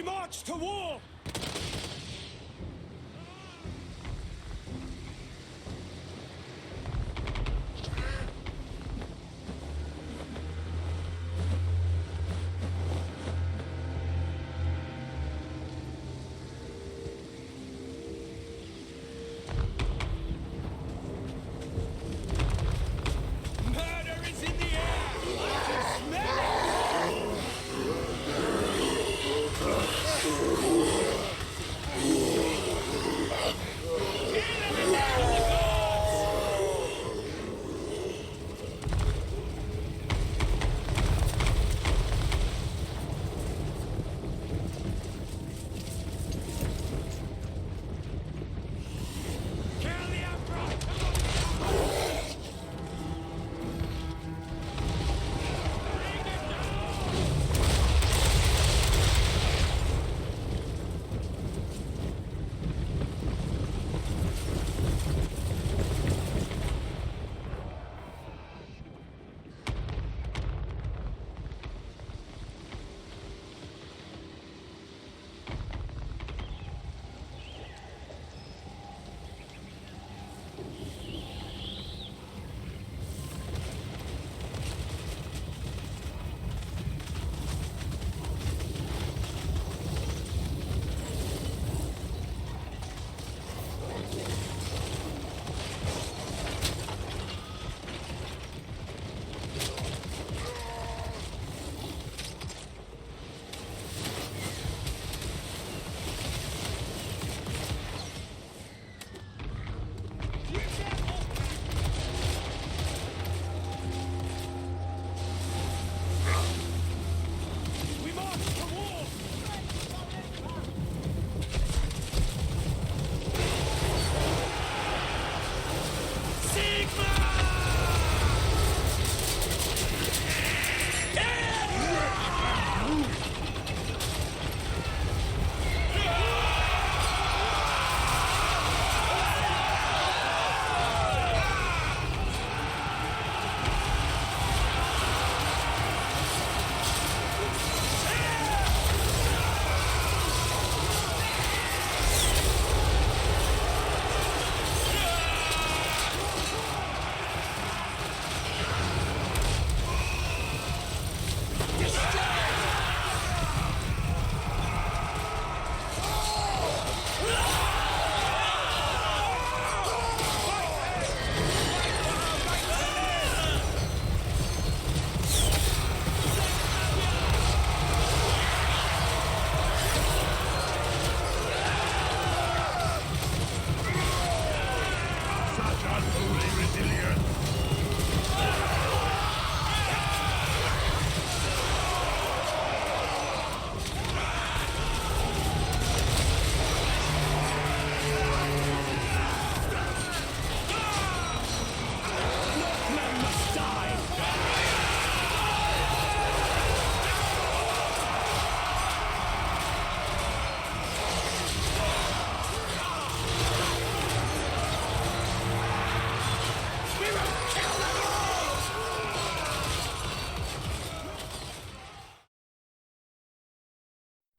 march to war!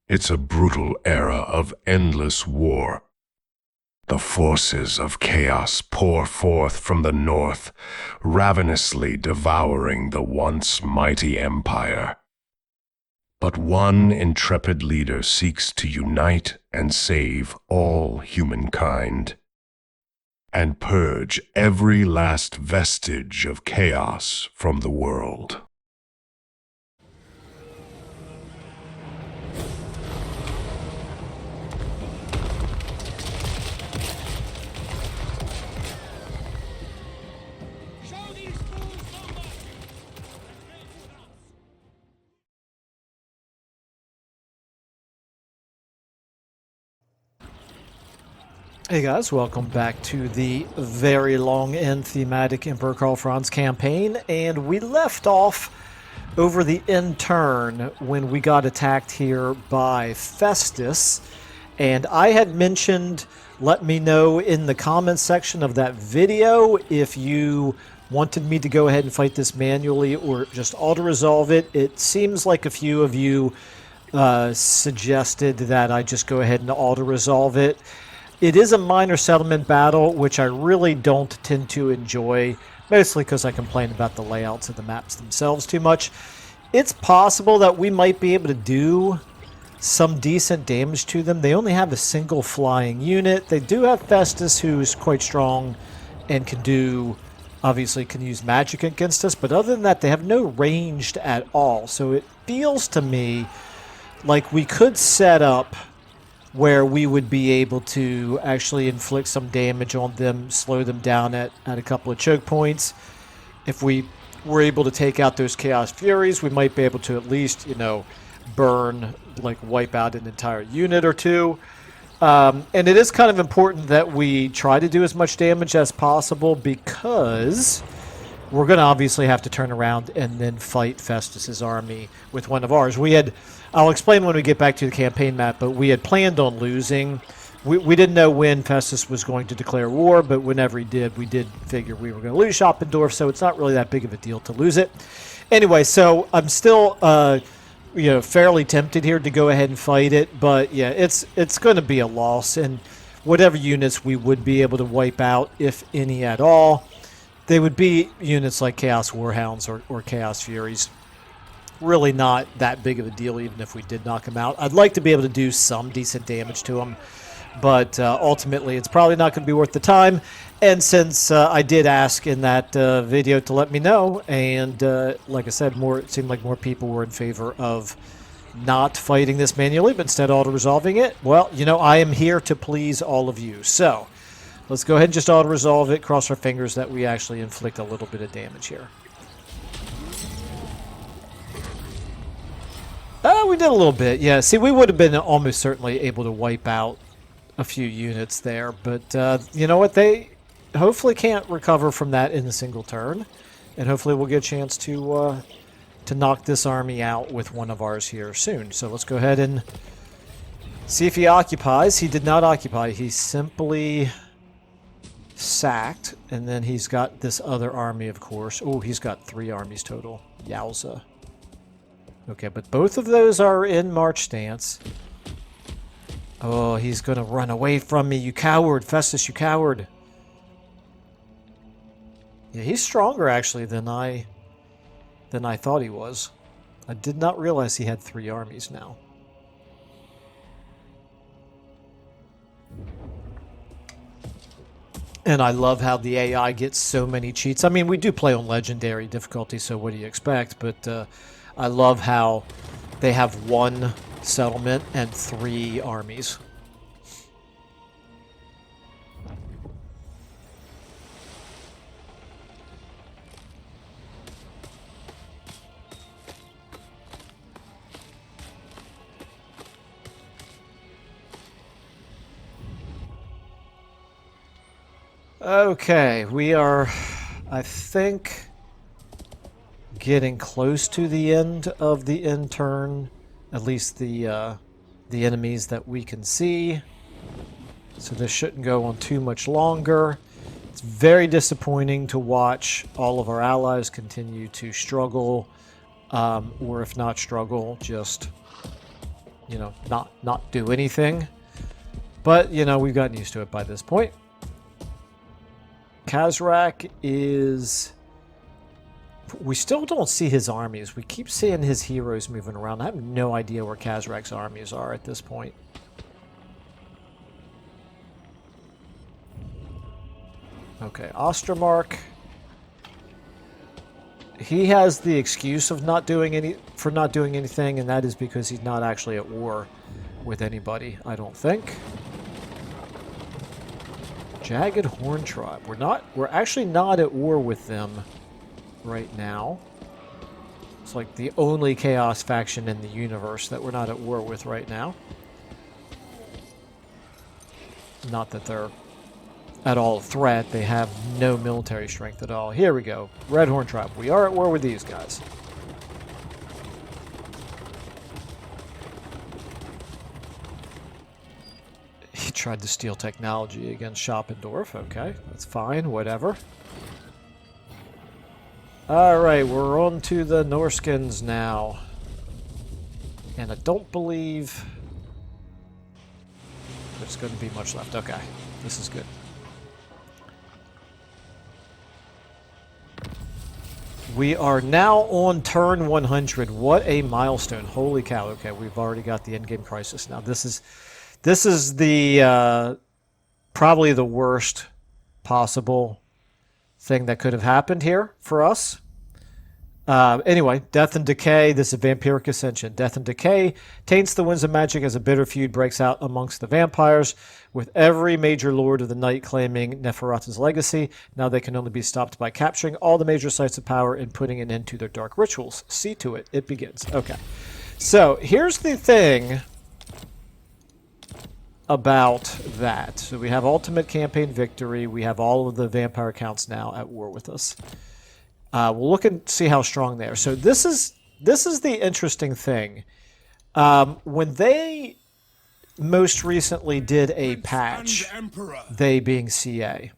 It's a brutal era of endless war. The forces of chaos pour forth from the north, ravenously devouring the once mighty empire. But one intrepid leader seeks to unite and save all humankind, and purge every last vestige of chaos from the world. Hey guys, welcome back to the very long and thematic Emperor Karl Franz campaign, and we left off over the end turn when we got attacked here by Festus, and I had mentioned, let me know in the comments section of that video if you wanted me to go ahead and fight this manually or just auto-resolve it. It seems like a few of you suggested that I just go ahead and auto-resolve it. It is a minor settlement battle, which I really don't tend to enjoy, mostly because I complain about the layouts of the maps themselves too much. It's possible that we might be able to do some decent damage to them. They only have a single flying unit. They do have Festus, who's quite strong and can do, obviously can use magic against us, but other than that, they have no ranged at all. So it feels to me like we could set up where we would be able to actually inflict some damage on them, slow them down at a couple of choke points. If we were able to take out those Chaos Furies, we might be able to at least, you know, burn, like wipe out an entire unit or two. And it is kind of important that we try to do as much damage as possible, because we're going to obviously have to turn around and then fight Festus's army with one of ours. I'll explain when we get back to the campaign map, but we had planned on losing. We didn't know when Festus was going to declare war, but whenever he did, we did figure we were going to lose Schoppendorf, so it's not really that big of a deal to lose it. Anyway, so I'm still fairly tempted here to go ahead and fight it, but yeah, it's going to be a loss, and whatever units we would be able to wipe out, if any at all, they would be units like Chaos Warhounds or Chaos Furies. Really not that big of a deal, even if we did knock them out. I'd like to be able to do some decent damage to them, but ultimately it's probably not going to be worth the time. And since I did ask in that video to let me know, and like I said, it seemed like more people were in favor of not fighting this manually, but instead auto-resolving it, well, you know, I am here to please all of you. So let's go ahead and just auto-resolve it, cross our fingers that we actually inflict a little bit of damage here. We did a little bit, yeah. See, we would have been almost certainly able to wipe out a few units there, but you know what? They hopefully can't recover from that in a single turn, and hopefully we'll get a chance to knock this army out with one of ours here soon. So let's go ahead and see if he occupies. He did not occupy. He simply sacked, and then he's got this other army, of course. Oh, he's got 3 armies total. Yowza. Okay, but both of those are in march stance. Oh, he's going to run away from me, you coward. Festus, you coward. Yeah, he's stronger, actually, than I thought he was. I did not realize he had 3 armies now. And I love how the AI gets so many cheats. I mean, we do play on legendary difficulty, so what do you expect? But I love how they have 1 settlement and 3 armies. Okay, we are, I think, getting close to the end of the end turn, at least the enemies that we can see. So this shouldn't go on too much longer. It's very disappointing to watch all of our allies continue to struggle, or if not struggle, just, you know, not do anything. But, you know, we've gotten used to it by this point. Kazrak is... We still don't see his armies. We keep seeing his heroes moving around. I have no idea where Kazrak's armies are at this point. Okay, Ostermark. He has the excuse of not doing anything, and that is because he's not actually at war with anybody, I don't think. Jagged Horn Tribe. We're actually not at war with them right now. It's like the only Chaos faction in the universe that we're not at war with right now. Not that they're at all a threat. They have no military strength at all. Here we go. Red Horn Tribe. We are at war with these guys. He tried to steal technology against Schoppendorf. Okay, that's fine. Whatever. Alright, we're on to the Norskins now. And I don't believe there's going to be much left. Okay, this is good. We are now on turn 100. What a milestone. Holy cow. Okay, we've already got the endgame crisis now. This is the probably the worst possible thing that could have happened here for us. Anyway, Death and Decay. This is Vampiric Ascension. Death and Decay taints the winds of magic as a bitter feud breaks out amongst the vampires, with every major lord of the night claiming Neferata's legacy. Now they can only be stopped by capturing all the major sites of power and putting an end to their dark rituals. See to it. It begins. Okay. So here's the thing about that. So we have ultimate campaign victory. We have all of the vampire counts now at war with us. We'll look and see how strong they are. So this is the interesting thing. When they most recently did a patch, they being CA,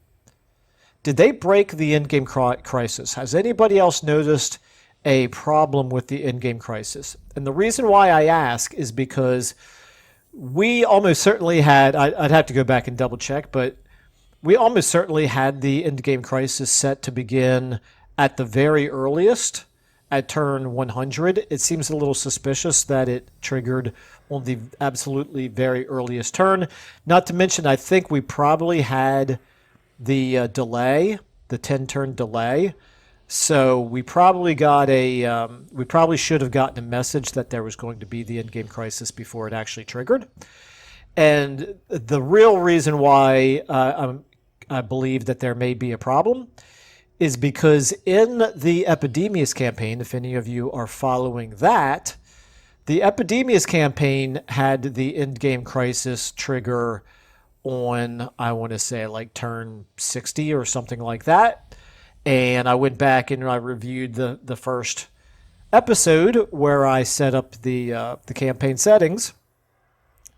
did they break the in-game crisis? Has anybody else noticed a problem with the in-game crisis? And the reason why I ask is because we almost certainly had, I'd have to go back and double check, but we almost certainly had the in-game crisis set to begin at the very earliest, at turn 100. It seems a little suspicious that it triggered on the absolutely very earliest turn. Not to mention, I think we probably had the delay, the 10-turn delay. So we probably got we probably should have gotten a message that there was going to be the in-game crisis before it actually triggered. And the real reason why I believe that there may be a problem is because in the Epidemius campaign, if any of you are following that, the Epidemius campaign had the end-game crisis trigger on, I want to say, like turn 60 or something like that. And I went back and I reviewed the first episode where I set up the campaign settings,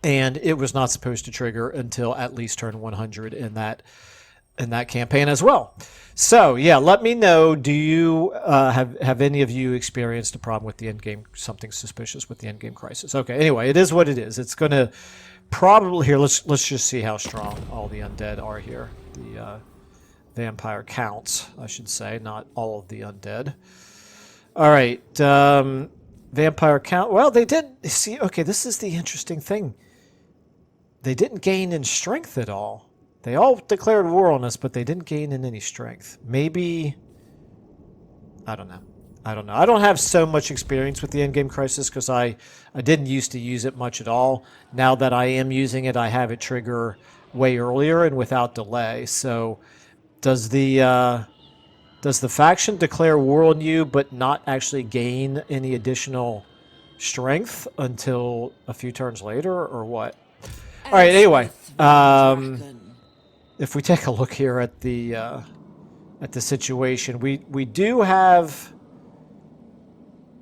and it was not supposed to trigger until at least turn 100 in that campaign as well. So yeah, let me know. Do you have any of you experienced a problem with the end game? Something suspicious with the end game crisis? Okay. Anyway, it is what it is. It's going to probably here. Let's just see how strong all the undead are here. The vampire counts, I should say, not all of the undead. All right, vampire count. Well, they did see. Okay, this is the interesting thing. They didn't gain in strength at all. They all declared war on us, but they didn't gain in any strength. Maybe, I don't know. I don't have so much experience with the endgame crisis because I didn't used to use it much at all. Now that I am using it, I have it trigger way earlier and without delay. So does the faction declare war on you but not actually gain any additional strength until a few turns later, or what? All right, anyway. If we take a look here at the situation, we do have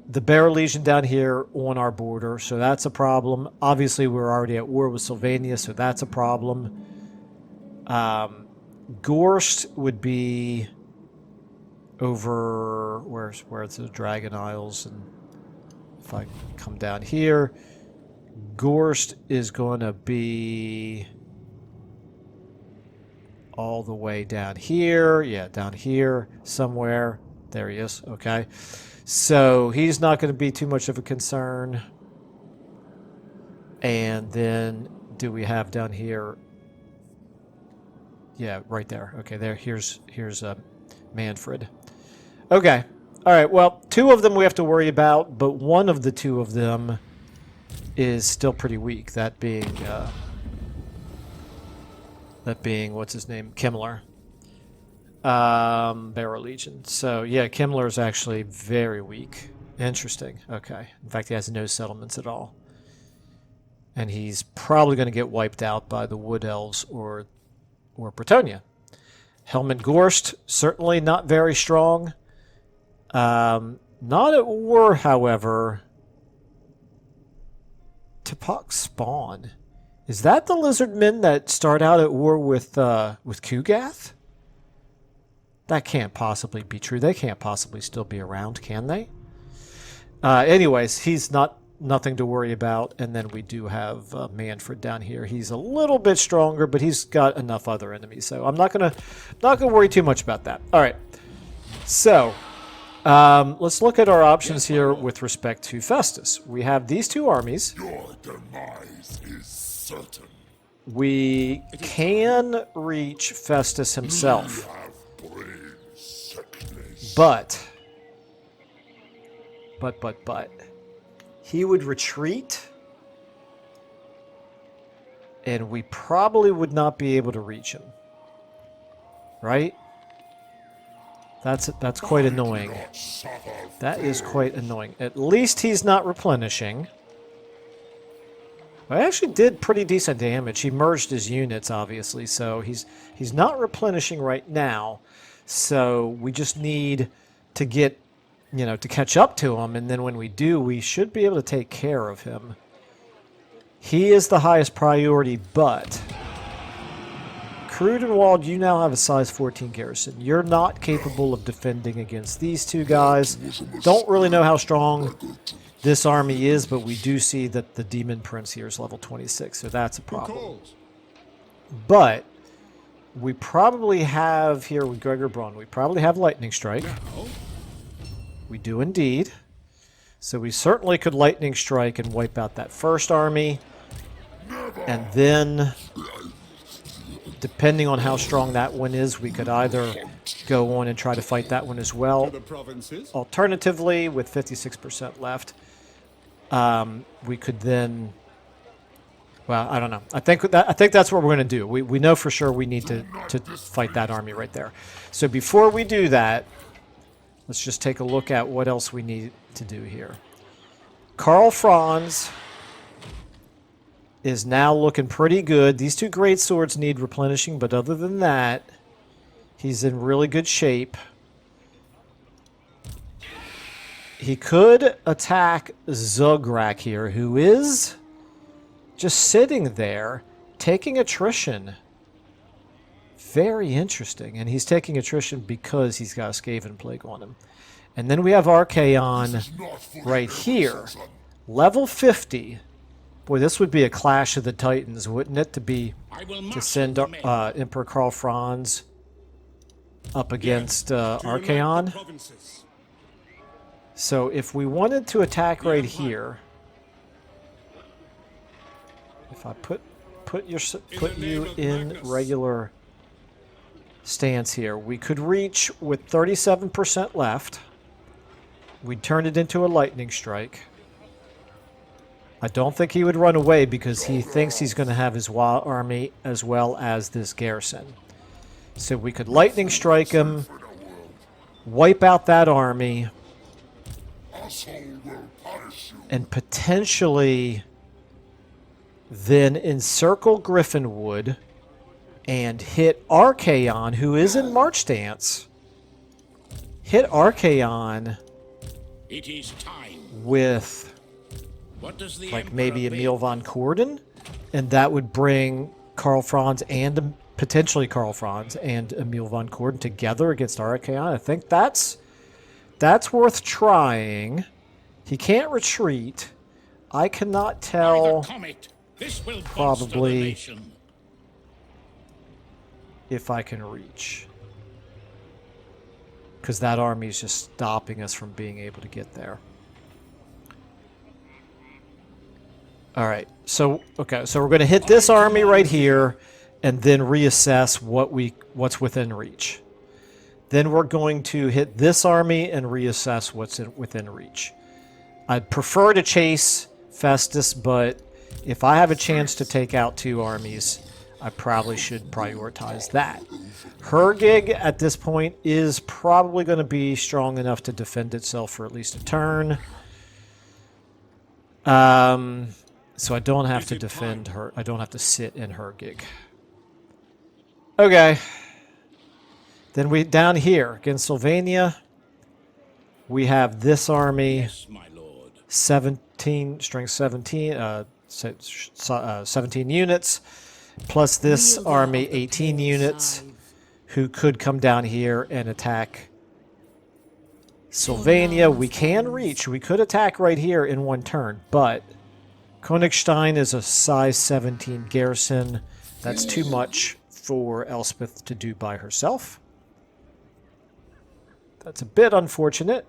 the Bear Legion down here on our border, so that's a problem. Obviously, we're already at war with Sylvania, so that's a problem. Gorst would be over where's the Dragon Isles, and if I come down here, Gorst is going to be all the way down here. Yeah, down here somewhere. There he is. Okay. So he's not going to be too much of a concern. And then do we have down here? Yeah, right there. Okay, there. Here's Manfred. Okay. All right. Well, two of them we have to worry about, but one of the two of them is still pretty weak. That being what's his name? Kimmler. Bear Legion. So yeah, Kimmler is actually very weak. Interesting. Okay. In fact, he has no settlements at all. And he's probably going to get wiped out by the Wood Elves or Bretonia. Helmut Gorst, certainly not very strong. Not at war, however. Tupok Spawn. Is that the lizard men that start out at war with Kugath? That can't possibly be true. They can't possibly still be around, can they? Anyways, he's not nothing to worry about. And then we do have Manfred down here. He's a little bit stronger, but he's got enough other enemies, so I'm not gonna worry too much about that. All right, so let's look at our options here with respect to Festus. We have these two armies. Your demise is certain. We can reach Festus himself, but he would retreat, and we probably would not be able to reach him, right? That's quite annoying. That is quite annoying. At least he's not replenishing. I actually did pretty decent damage. He merged his units, obviously, so he's not replenishing right now. So we just need to get, to catch up to him, and then when we do, we should be able to take care of him. He is the highest priority, but Krudenwald, you now have a size 14 garrison. You're not capable of defending against these two guys. Don't really know how strong this army is, but we do see that the Demon Prince here is level 26, so that's a problem. But we probably have here with Gregor Braun, we probably have Lightning Strike. We do indeed. So we certainly could Lightning Strike and wipe out that first army. And then, depending on how strong that one is, we could either go on and try to fight that one as well. Alternatively, with 56% left, we could then, well, I don't know. I think that's what we're going to do. We know for sure we need to fight that army right there. So before we do that, let's just take a look at what else we need to do here. Karl Franz is now looking pretty good. These two great swords need replenishing, but other than that, he's in really good shape. He could attack Zugrak here, who is just sitting there, taking attrition. Very interesting. And he's taking attrition because he's got a Skaven Plague on him. And then we have Archaon right here. Level 50. Boy, this would be a clash of the Titans, wouldn't it? To send Emperor Karl Franz up against Archaon. So if we wanted to attack right here, if I put you in regular stance here, we could reach with 37% left. We'd turn it into a Lightning Strike. I don't think he would run away because he thinks he's going to have his army as well as this garrison. So we could Lightning Strike him, wipe out that army, and potentially then encircle Griffinwood and hit Archaon, who is in March stance. Hit Archaon with like maybe Emil von Corden, and that would bring Karl Franz and potentially Karl Franz and Emil von Corden together against Archaon. I think that's worth trying. He can't retreat. I cannot tell probably if I can reach, because that army is just stopping us from being able to get there. All right, so we're going to hit this army right here, and then reassess what's within reach. Then we're going to hit this army and reassess what's within reach. I'd prefer to chase Festus, but if I have a chance to take out two armies, I probably should prioritize that. Hergig at this point is probably going to be strong enough to defend itself for at least a turn. So I don't have to defend her. I don't have to sit in Hergig. Okay. Then we down here against Sylvania, we have this army, yes, my lord. 17 strength 17, 17 units, plus this army 18 units, who could come down here and attack Sylvania, we can reach. We could attack right here in one turn, but Königstein is a size 17 garrison. That's too much for Elspeth to do by herself. That's a bit unfortunate.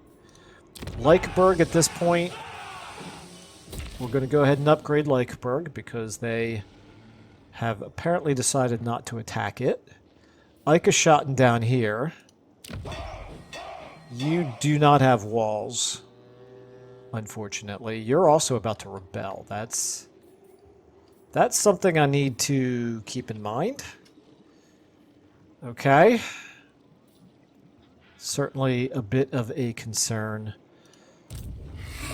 Leichberg at this point, we're going to go ahead and upgrade Leichberg because they have apparently decided not to attack it. Eicheschotten down here. You do not have walls, unfortunately. You're also about to rebel. That's something I need to keep in mind. Okay. Certainly a bit of a concern.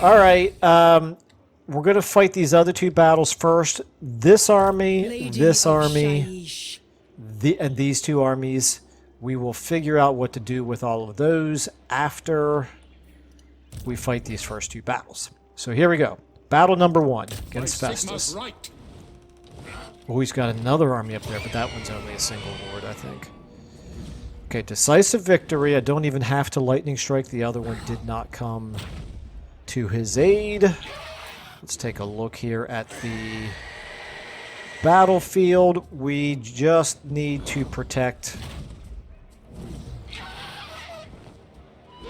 All right. We're going to fight these other two battles first. This army, this army, and these two armies. We will figure out what to do with all of those after we fight these first two battles. So here we go. Battle number 1 against Festus. Oh, he's got another army up there, but that one's only a single lord, I think. Okay, decisive victory. I don't even have to lightning strike. The other one did not come to his aid. Let's take a look here at the battlefield. We just need to protect...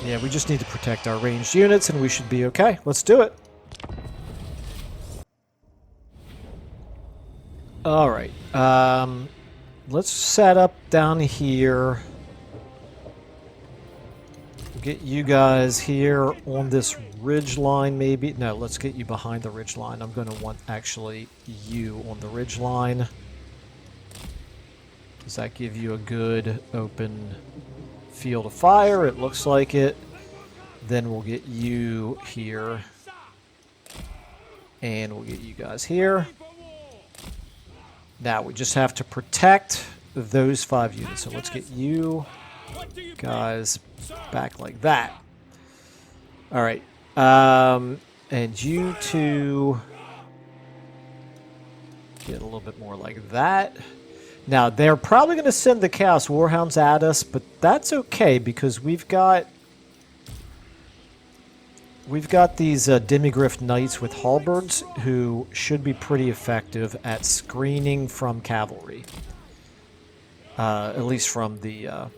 Yeah, we just need to protect our ranged units, and we should be okay. Let's do it. All right. Let's set up down here. Get you guys here on this ridge line, maybe. No, let's get you behind the ridge line. I'm going to want, actually, you on the ridge line. Does that give you a good open field of fire? It looks like it. Then we'll get you here. And we'll get you guys here. Now, we just have to protect those 5 units. So let's get you guys back like that. All right. And you two get a little bit more like that. Now, they're probably going to send the Chaos Warhounds at us, but that's okay because we've got these Demigriff Knights with halberds who should be pretty effective at screening from cavalry. At least from the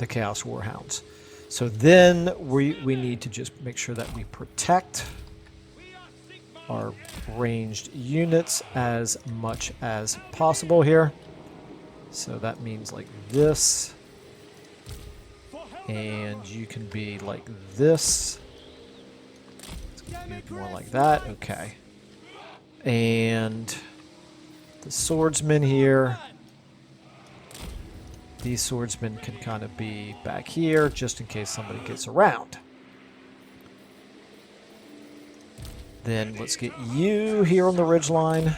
Chaos Warhounds. So then we need to just make sure that we protect our ranged units as much as possible here. So that means like this. And you can be like this. More like that. Okay. And the swordsmen here. These swordsmen can kind of be back here just in case somebody gets around. Then let's get you here on the ridgeline.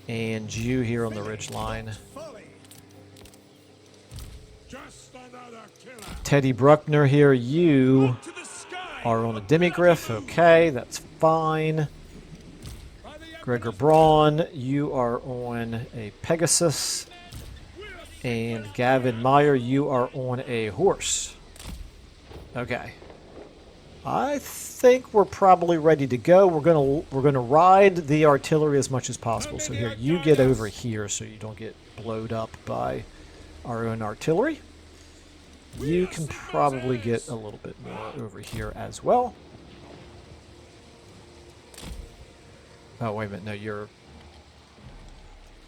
And you here on the ridgeline. Teddy Bruckner here, you are on a Demigriff. Okay, that's fine. Gregor Braun, you are on a Pegasus. And Gavin Meyer, you are on a horse. Okay. I think we're probably ready to go. We're gonna ride the artillery as much as possible. So here, you get over here so you don't get blowed up by our own artillery. You can probably get a little bit more over here as well. Oh, wait a minute. No,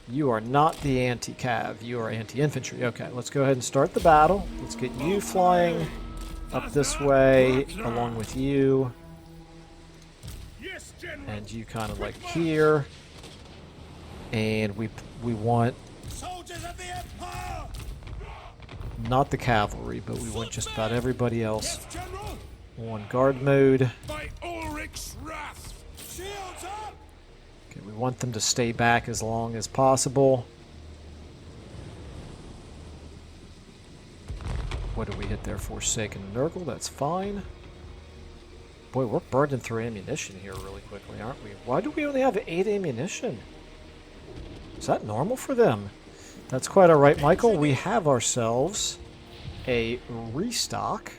you are not the anti-cav. You are anti-infantry. Okay, let's go ahead and start the battle. Let's get you flying up this way along with you. And you kind of like here. And we want not the cavalry, but we want just about everybody else on guard mode. Okay, we want them to stay back as long as possible. What did we hit there? Forsaken Nurgle, that's fine. Boy, we're burning through ammunition here really quickly, aren't we? Why do we only have 8 ammunition? Is that normal for them? That's quite alright, Michael. We have ourselves a restock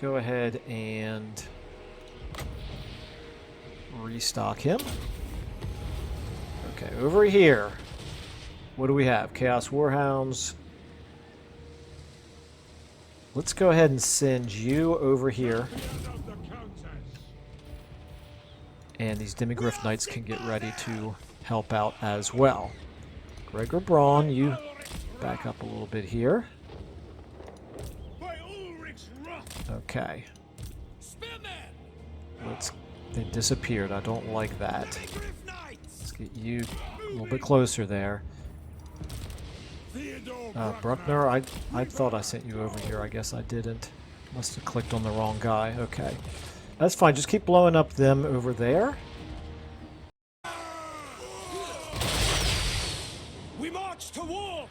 go ahead and restock him. Okay, over here. What do we have? Chaos Warhounds. Let's go ahead and send you over here. And these Demigryph Knights can get ready to help out as well. Gregor Braun, you back up a little bit here. Okay. They disappeared. I don't like that. Let's get you a little bit closer there. Bruckner, I thought I sent you over here. I guess I didn't. Must have clicked on the wrong guy. Okay. That's fine. Just keep blowing up them over there. We march to war!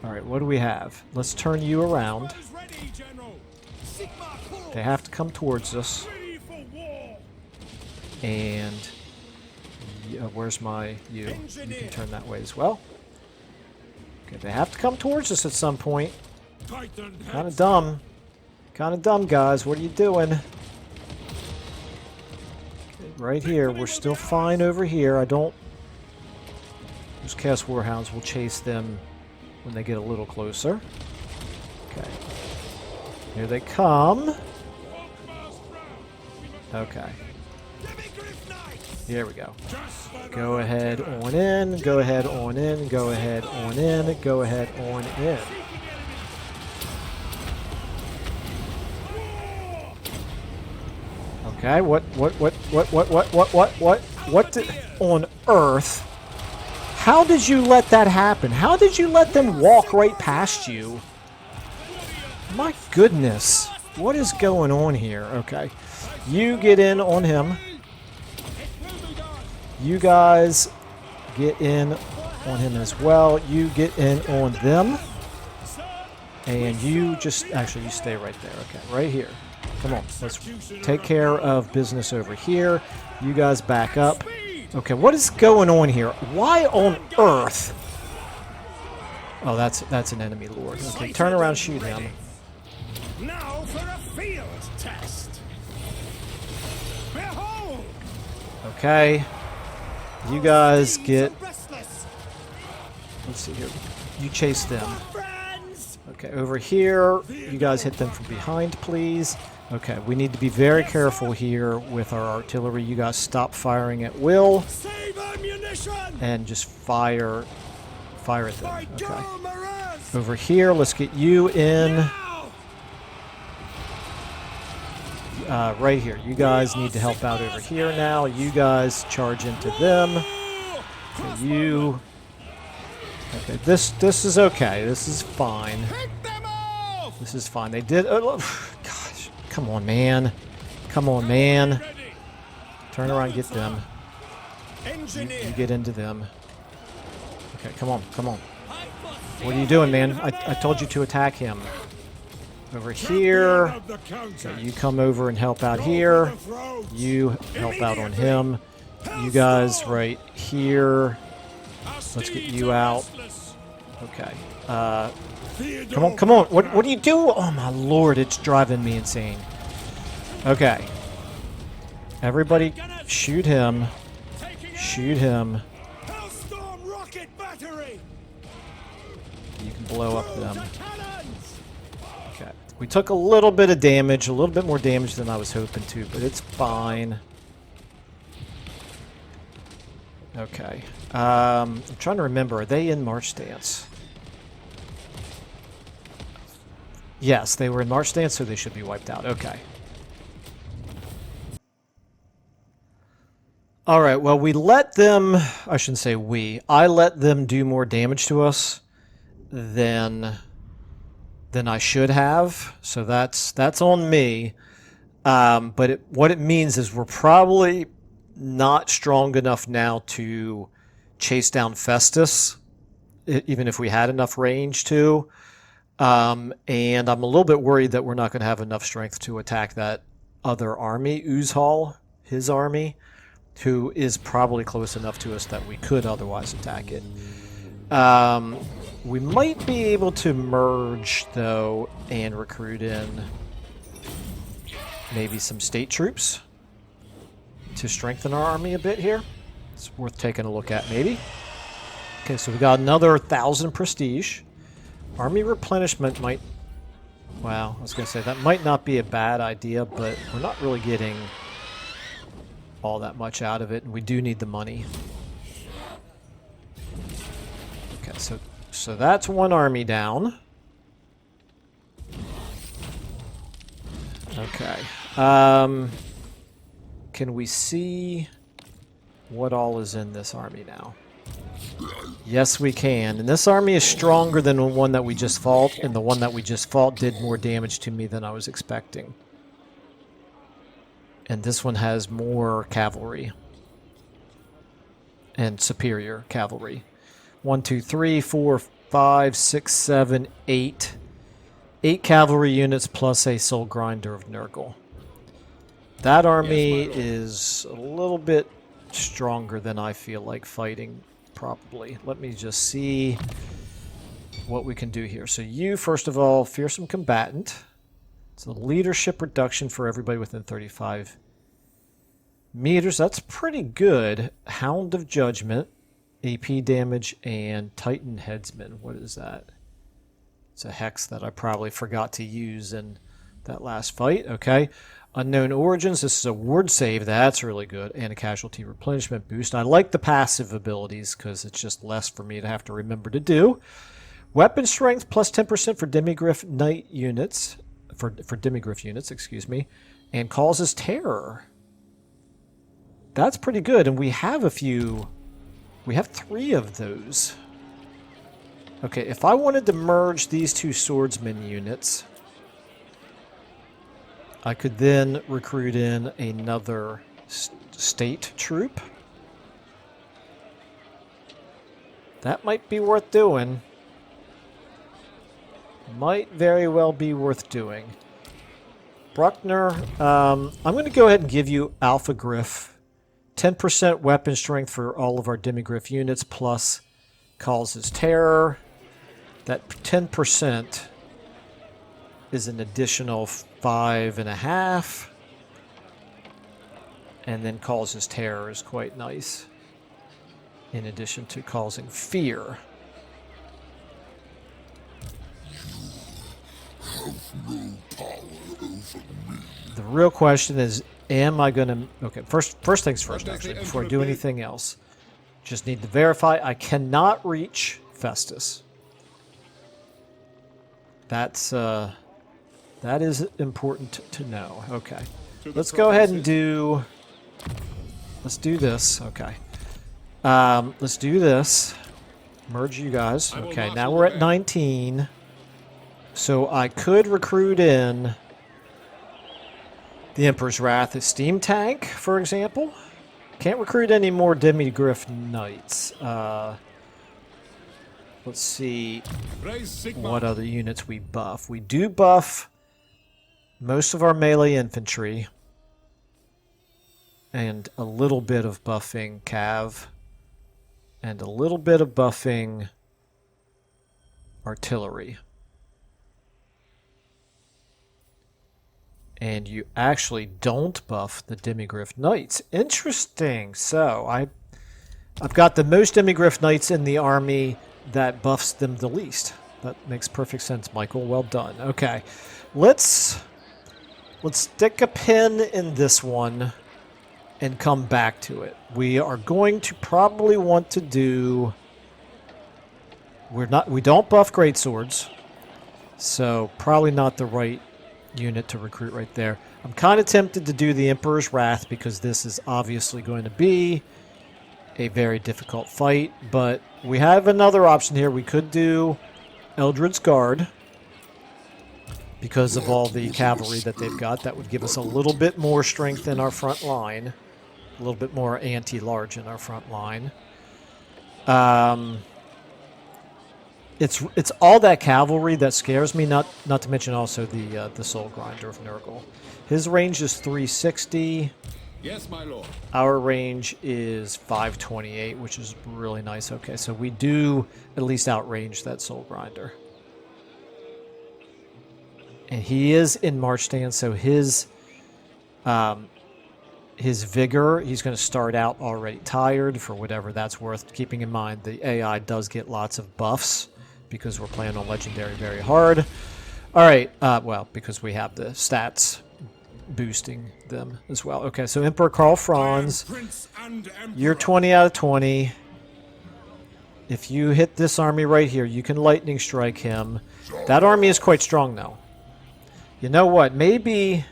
Alright, what do we have? Let's turn you around. They have to come towards us. And where's my you? You can turn that way as well. Okay, they have to come towards us at some point. Kind of dumb. Kind of dumb, guys. What are you doing? right here. We're still fine over here. I don't... Those Chaos Warhounds will chase them when they get a little closer. Okay. Here they come. Okay. Here we go. Go ahead on in, go ahead on in, go ahead on in, go ahead on in. Okay, what on earth? How did you let that happen? How did you let them walk right past you? My goodness. What is going on here? Okay. You get in on him. You guys get in on him as well. You get in on them. And you just... Actually, you stay right there. Okay, right here. Come on. Let's take care of business over here. You guys back up. Okay, what is going on here? Why on earth? Oh, that's an enemy lord. Okay, turn around, shoot him. Now for a field test. Behold! Okay. You guys get... Let's see here. You chase them. Okay, over here, you guys hit them from behind, please. Okay, we need to be very careful here with our artillery. You guys stop firing at will. And just fire at them. Okay. Over here, let's get you in. Right here. You guys need to help out over here now. You guys charge into them. Okay, you... Okay, this is okay. This is fine. This is fine. They did... Oh, gosh. Come on, man. Come on, man. Turn around, get them. You get into them. Okay, come on, come on. What are you doing, man? I told you to attack him. Over here. Okay, you come over and help out here. You help out on him. You guys right here. Let's get you out. Okay. Come on, come on. What do you do? Oh, my lord, it's driving me insane. Okay. Everybody shoot him. Shoot him. You can blow up them. Okay. We took a little bit of damage, a little bit more damage than I was hoping to, but it's fine. Okay. I'm trying to remember, are they in March Stance? Yes, they were in March Stance, so they should be wiped out. Okay. Alright, well, we let them... I shouldn't say we. I let them do more damage to us than I should have. So that's on me. But what it means is we're probably not strong enough now to chase down Festus, even if we had enough range to. And I'm a little bit worried that we're not going to have enough strength to attack that other army, Uzhal, his army, who is probably close enough to us that we could otherwise attack it. We might be able to merge, though, and recruit in maybe some state troops to strengthen our army a bit here. It's worth taking a look at, maybe. Okay, so we got another 1,000 prestige. Army replenishment might... Well, I was going to say, that might not be a bad idea, but we're not really getting all that much out of it, and we do need the money. Okay, so that's one army down. Okay. Can we see what all is in this army now? Yes, we can. And this army is stronger than the one that we just fought, and the one that we just fought did more damage to me than I was expecting. And this one has more cavalry. And superior cavalry. 1, 2, 3, 4, 5, 6, 7, 8. 8 cavalry units plus a soul grinder of Nurgle. That army is a little bit stronger than I feel like fighting, probably. Let me just see what we can do here. So you, first of all, fearsome combatant. It's a leadership reduction for everybody within 35 meters. That's pretty good. Hound of Judgment, AP damage, and Titan Headsman. What is that? It's a hex that I probably forgot to use in that last fight. Okay. Unknown Origins. This is a ward save. That's really good. And a casualty replenishment boost. I like the passive abilities because it's just less for me to have to remember to do. Weapon strength plus 10% for Demigryph Knight units. For Demigryph units, excuse me. And causes terror. That's pretty good. And we have a few. We have 3 of those. Okay, if I wanted to merge these 2 swordsman units, I could then recruit in another state troop. That might be worth doing. Might very well be worth doing. Bruckner, I'm going to go ahead and give you Alpha Griff. 10% weapon strength for all of our Demigryph units, plus causes terror. That 10% is an additional 5.5. And then causes terror is quite nice. In addition to causing fear. The real question is, am I going to... Okay, first things first, actually, before I do anything else. Just need to verify I cannot reach Festus. That is important to know. Okay. Let's go ahead and do... Let's do this. Okay. Let's do this. Merge you guys. Okay, now we're at 19. So I could recruit in the Emperor's Wrath, a steam tank, for example. Can't recruit any more Demigryph Knights. Let's see what other units we buff. We do buff most of our melee infantry. And a little bit of buffing Cav. And a little bit of buffing artillery. And you actually don't buff the Demigryph Knights. Interesting. So I've got the most Demigryph Knights in the army that buffs them the least. That makes perfect sense, Michael. Well done. Okay. Let's stick a pin in this one and come back to it. We are going to probably want to do... We don't buff greatswords. So probably not the right unit to recruit right there. I'm kind of tempted to do the Emperor's Wrath because this is obviously going to be a very difficult fight, but we have another option here. We could do Eldred's Guard because of all the cavalry that they've got. That would give us a little bit more strength in our front line, a little bit more anti-large in our front line. It's all that cavalry that scares me, not to mention also the Soul Grinder of Nurgle. His range is 360. Yes, my lord. Our range is 528, which is really nice. Okay, so we do at least outrange that Soul Grinder. And he is in March stance, so his vigor, he's going to start out already tired for whatever that's worth. Keeping in mind the AI does get lots of buffs because we're playing on Legendary very hard. All right, well, because we have the stats boosting them as well. Okay, so Emperor Karl Franz, you're 20 out of 20. If you hit this army right here, you can lightning strike him. That army is quite strong, though. You know what? Maybe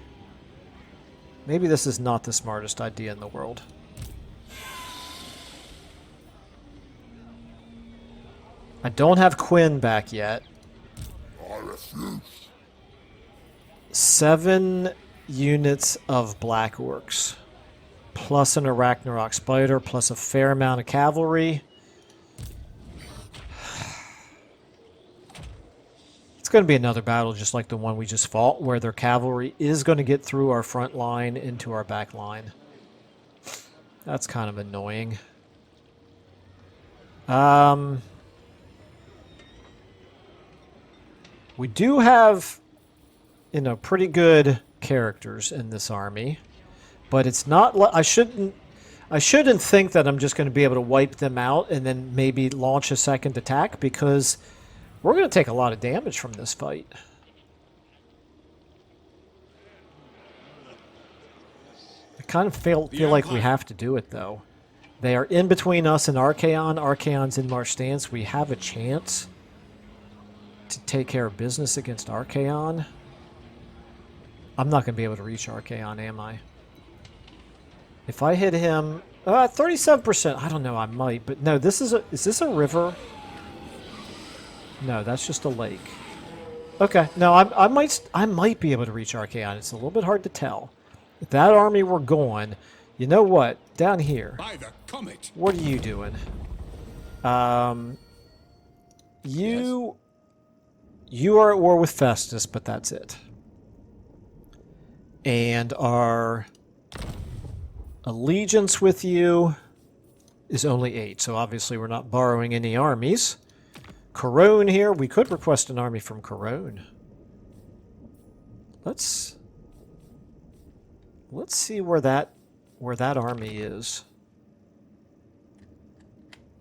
this is not the smartest idea in the world. I don't have Quinn back yet. 7 units of Black Orcs, plus an Arachnarok Spider, plus a fair amount of cavalry. It's going to be another battle just like the one we just fought, where their cavalry is going to get through our front line into our back line. That's kind of annoying. We do have, pretty good characters in this army. But it's not. I shouldn't think that I'm just going to be able to wipe them out and then maybe launch a second attack, because we're going to take a lot of damage from this fight. I kind of feel like we have to do it, though. They are in between us and Archaon. Archaon's in Marsh stance. We have a chance to take care of business against Archaon. I'm not going to be able to reach Archaon, am I? If I hit him... 37%. I don't know, I might. But no, this is a... Is this a river? No, that's just a lake. Okay, no, I might be able to reach Archaon. It's a little bit hard to tell. If that army were gone... You know what? Down here. By the comet. What are you doing? You are at war with Festus, but that's it. And our allegiance with you is only 8, so obviously we're not borrowing any armies. Corone here, we could request an army from Corone. Let's see where that army is.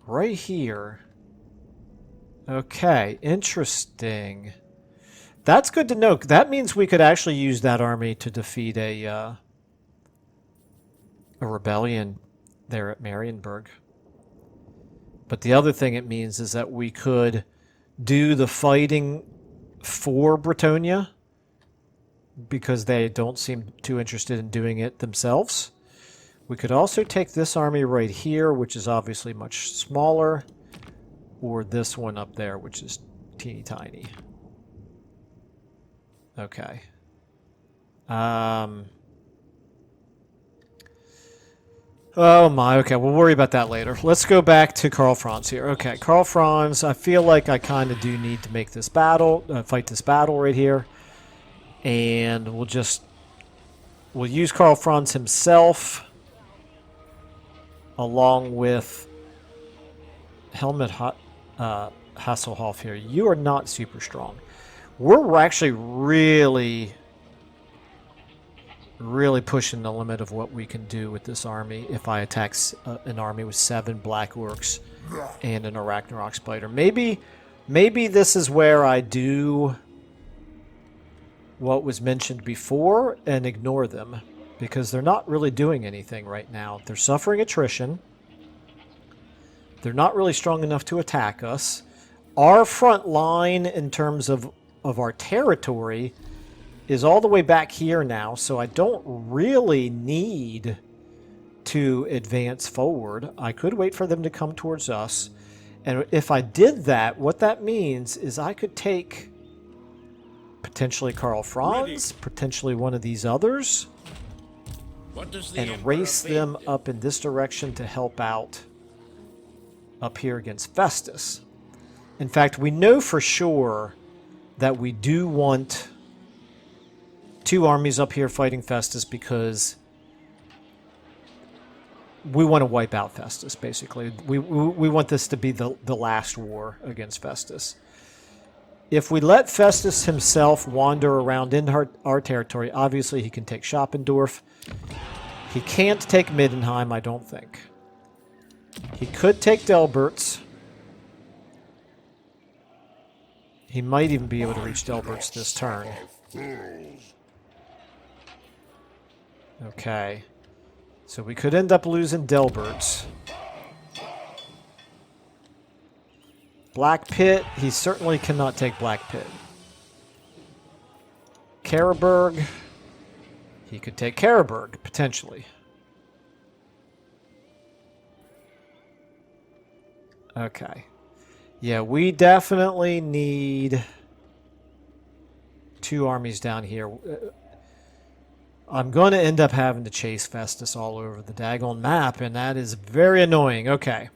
Right here. Okay, interesting. That's good to know. That means we could actually use that army to defeat a rebellion there at Marienburg. But the other thing it means is that we could do the fighting for Bretonnia, because they don't seem too interested in doing it themselves. We could also take this army right here, which is obviously much smaller, or this one up there, which is teeny tiny. Okay. Oh my, okay, we'll worry about that later. Let's go back to Karl Franz here. Okay, Karl Franz, I feel like I kind of do need to make this battle, fight this battle right here. And we'll use Karl Franz himself, along with Helmut Hasselhoff here. You are not super strong. We're actually really pushing the limit of what we can do with this army if I attack an army with 7 Black Orcs and an Arachnarok Spider. Maybe this is where I do what was mentioned before and ignore them, because they're not really doing anything right now. They're suffering attrition. They're not really strong enough to attack us. Our front line in terms of our territory is all the way back here now, so I don't really need to advance forward. I could wait for them to come towards us. And if I did that, what that means is I could take potentially Karl Franz, potentially one of these others, and race them up in this direction to help out up here against Festus. In fact, we know for sure that we do want 2 armies up here fighting Festus, because we want to wipe out Festus, basically. We want this to be the last war against Festus. If we let Festus himself wander around in our territory, obviously he can take Schoppendorf. He can't take Middenheim, I don't think. He could take Delberts. He might even be able to reach Delberts this turn. Okay. So we could end up losing Delberts. Black Pit, he certainly cannot take Black Pit. Karaberg, he could take Karaberg, potentially. Okay. Yeah, we definitely need 2 armies down here. I'm going to end up having to chase Festus all over the daggone map, and that is very annoying. Okay.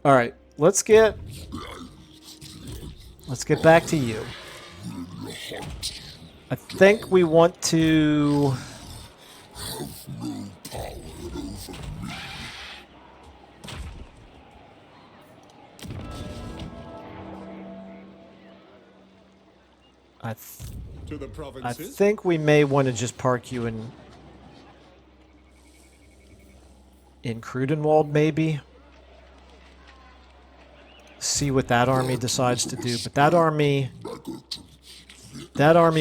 All right, let's get back to you. I think we want to I think we may want to just park you in in Krudenwald, maybe. See what that army decides to do. But that army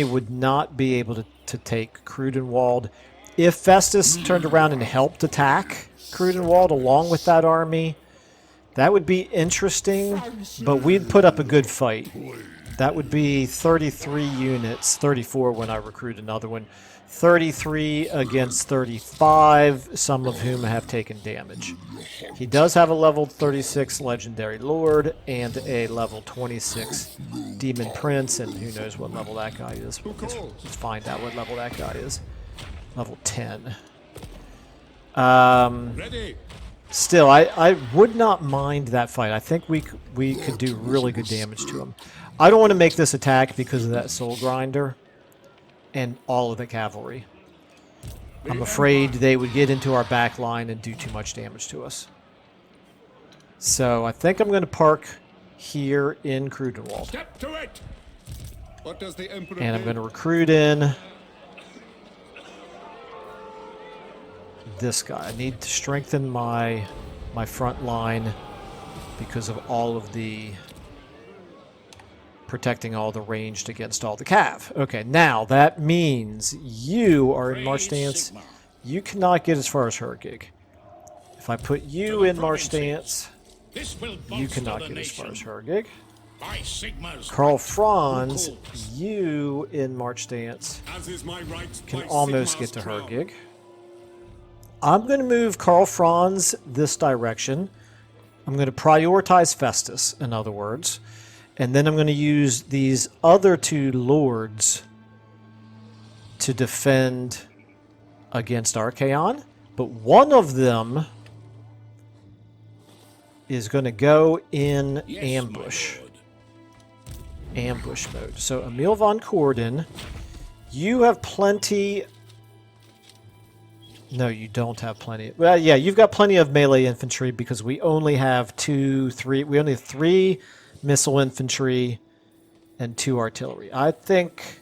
would not be able to take Krudenwald. If Festus turned around and helped attack Krudenwald along with that army, that would be interesting, but we'd put up a good fight. That would be 33 units, 34 when I recruit another one. 33 against 35, some of whom have taken damage. He does have a level 36 Legendary Lord and a level 26 Demon Prince, and who knows what level that guy is. Let's find out what level that guy is. Level 10. Still, I would not mind that fight. I think we could do really good damage to him. I don't want to make this attack because of that Soul Grinder and all of the cavalry. I'm afraid they would get into our back line and do too much damage to us. So I think I'm going to park here in Krudenwald. Step to it. What does the Emperor And I'm going to recruit in this guy. I need to strengthen my front line because of all of the protecting all the ranged against all the cav. Okay, now that means you are in march stance. You cannot get as far as Hergig. If I put you in march stance, you cannot get as far as Hergig. Karl Franz, you in march stance can almost get to Hergig. I'm going to move Karl Franz this direction. I'm going to prioritize Festus, in other words. And then I'm going to use these other two lords to defend against Archaon. But one of them is going to go in ambush. Ambush mode. So Emil von Corden, you have plenty... No, you don't have plenty. Well, yeah, you've got plenty of melee infantry because we only have we only have 3 missile infantry and 2 artillery. I think...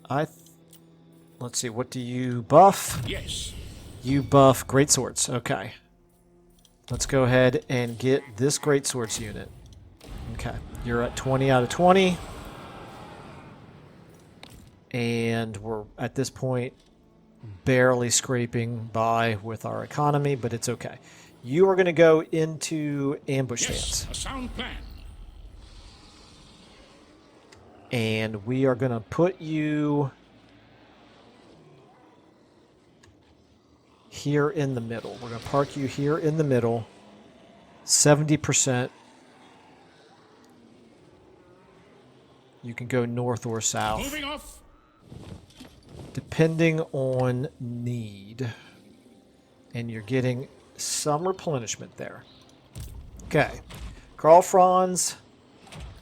Let's see, what do you buff? Yes. You buff great swords. Okay. Let's go ahead and get this great swords unit. Okay, you're at 20 out of 20. And we're, at this point, barely scraping by with our economy, but it's okay. You are going to go into ambush stance. A sound plan. And we are going to put you here in the middle. We're going to park you here in the middle. 70%. You can go north or south. Moving off. Depending on need. And you're getting some replenishment there. Okay. Karl Franz,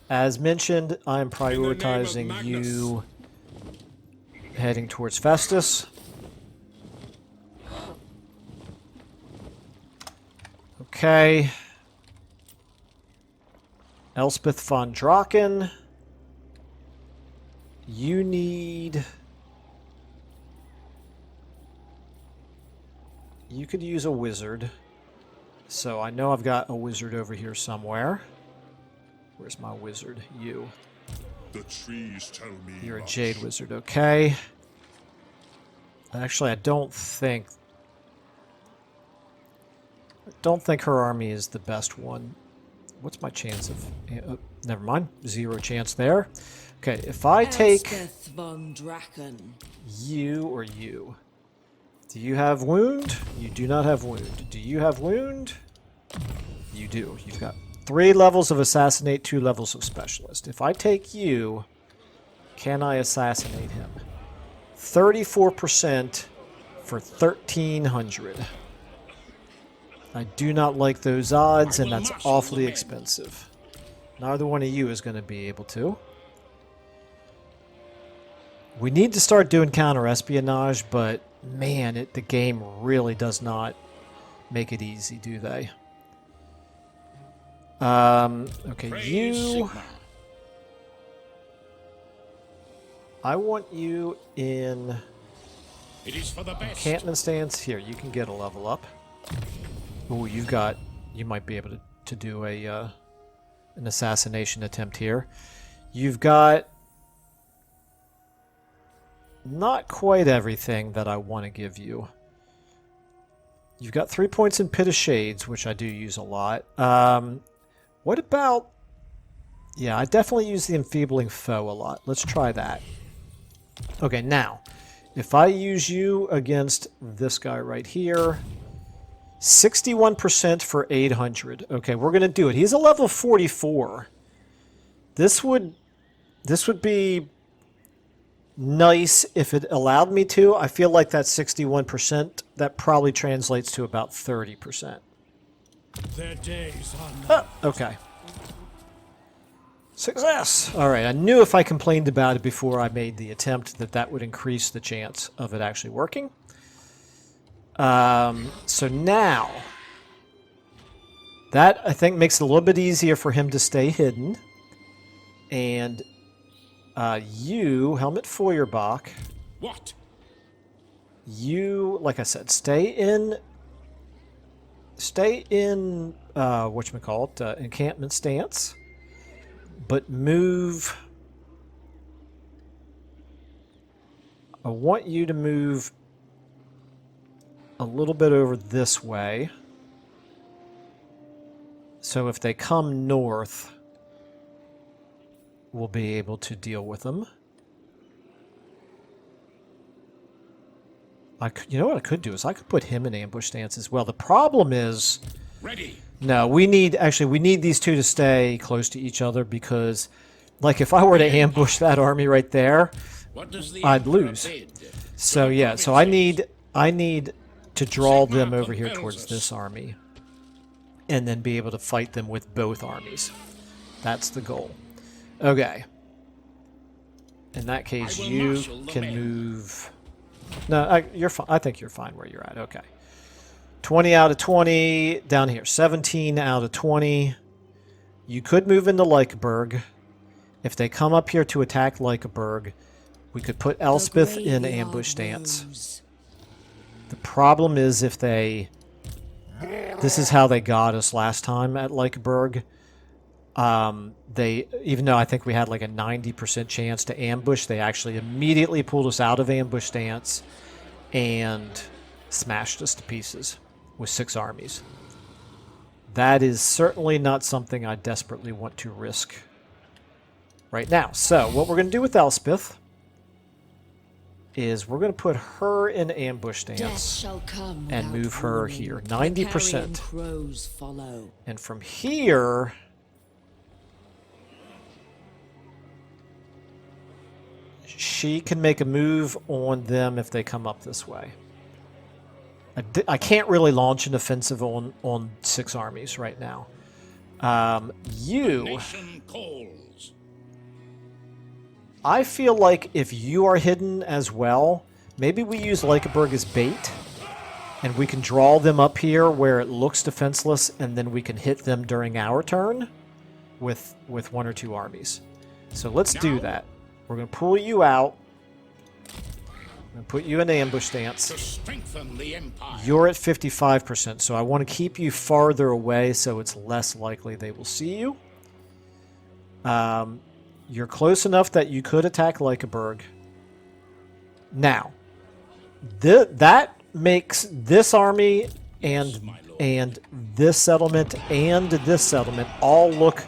as mentioned, I am prioritizing you heading towards Festus. Okay. Elspeth von Draken. You need... You could use a wizard. So I know I've got a wizard over here somewhere. Where's my wizard? You. The trees tell me You're a jade wizard, okay. Actually, I don't think her army is the best one. What's my chance of... never mind. 0 chance there. Okay, if I take von Draken. you or you... Do you have wound? You do not have wound. Do you have wound? You do. You've got 3 levels of assassinate, 2 levels of specialist. If I take you, can I assassinate him? 34% for 1,300. I do not like those odds, and that's awfully expensive. Neither one of you is going to be able to. We need to start doing counter-espionage, but man, the game really does not make it easy, do they? Okay, you... I want you in It is for the best. Encampment stance. Here, you can get a level up. Ooh, you might be able to do an assassination attempt here. You've got not quite everything that I want to give you. You've got 3 points in Pit of Shades, which I do use a lot. What about... Yeah, I definitely use the Enfeebling Foe a lot. Let's try that. Okay, now, if I use you against this guy right here, 61% for 800. Okay, we're going to do it. He's a level 44. This would be nice if it allowed me to. I feel like that 61%, that probably translates to about 30%. Their days are numbered. Okay. Success! Alright, I knew if I complained about it before I made the attempt that would increase the chance of it actually working. So now, that I think makes it a little bit easier for him to stay hidden. And you, Helmut Feuerbach. What? You, like I said, stay in whatchamacallit, encampment stance. But move... I want you to move a little bit over this way. So if they come north, we'll be able to deal with them. You know what I could do is I could put him in ambush stance as well. The problem is... Ready. No, we need these two to stay close to each other because, like, if I were to ambush that army right there, I'd lose. So yeah, so I need to draw them over here towards this army, and then be able to fight them with both armies. That's the goal. Okay. In that case, you can move. No, you're fine. I think you're fine where you're at. Okay. 20 out of 20 down here. 17 out of 20. You could move into Lykeburg. If they come up here to attack Lykeburg, we could put Elspeth in ambush stance. The problem is if they... This is how they got us last time at Lykeburg. Even though I think we had like a 90% chance to ambush, they actually immediately pulled us out of ambush stance and smashed us to pieces with 6 armies. That is certainly not something I desperately want to risk right now. So what we're going to do with Elspeth is we're going to put her in ambush stance and move her here. 90%. And from here... she can make a move on them if they come up this way. I can't really launch an offensive on 6 armies right now. I feel like if you are hidden as well, maybe we use Lykeburg as bait, and we can draw them up here where it looks defenseless, and then we can hit them during our turn with 1 or 2 armies. So let's do that. We're going to pull you out. I'm going to put you in ambush stance. To strengthen the Empire. You're at 55%, so I want to keep you farther away so it's less likely they will see you. You're close enough that you could attack Lykeburg. Now, that makes this army and this settlement all look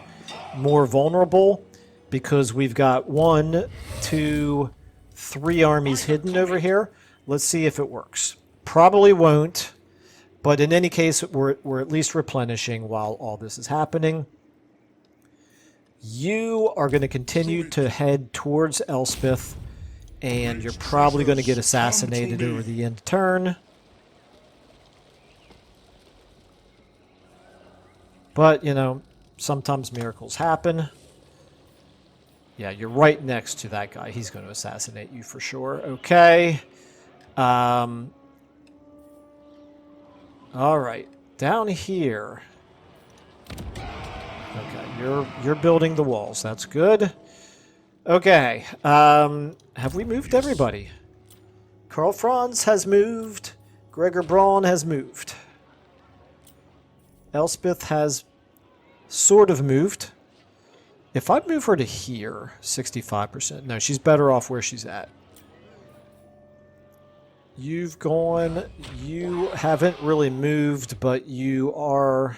more vulnerable because we've got 1, 2, 3 armies hidden over here. Let's see if it works. Probably won't, but in any case, we're at least replenishing while all this is happening. You are going to continue to head towards Elspeth, and you're probably going to get assassinated over the end turn. But, you know, sometimes miracles happen. Yeah, you're right next to that guy. He's going to assassinate you for sure. Okay. All right. Down here. Okay, you're building the walls. That's good. Okay. Have we moved everybody? Karl Franz has moved. Gregor Braun has moved. Elspeth has sort of moved. If I move her to here, 65%. No, she's better off where she's at. You've gone. You haven't really moved, but you are...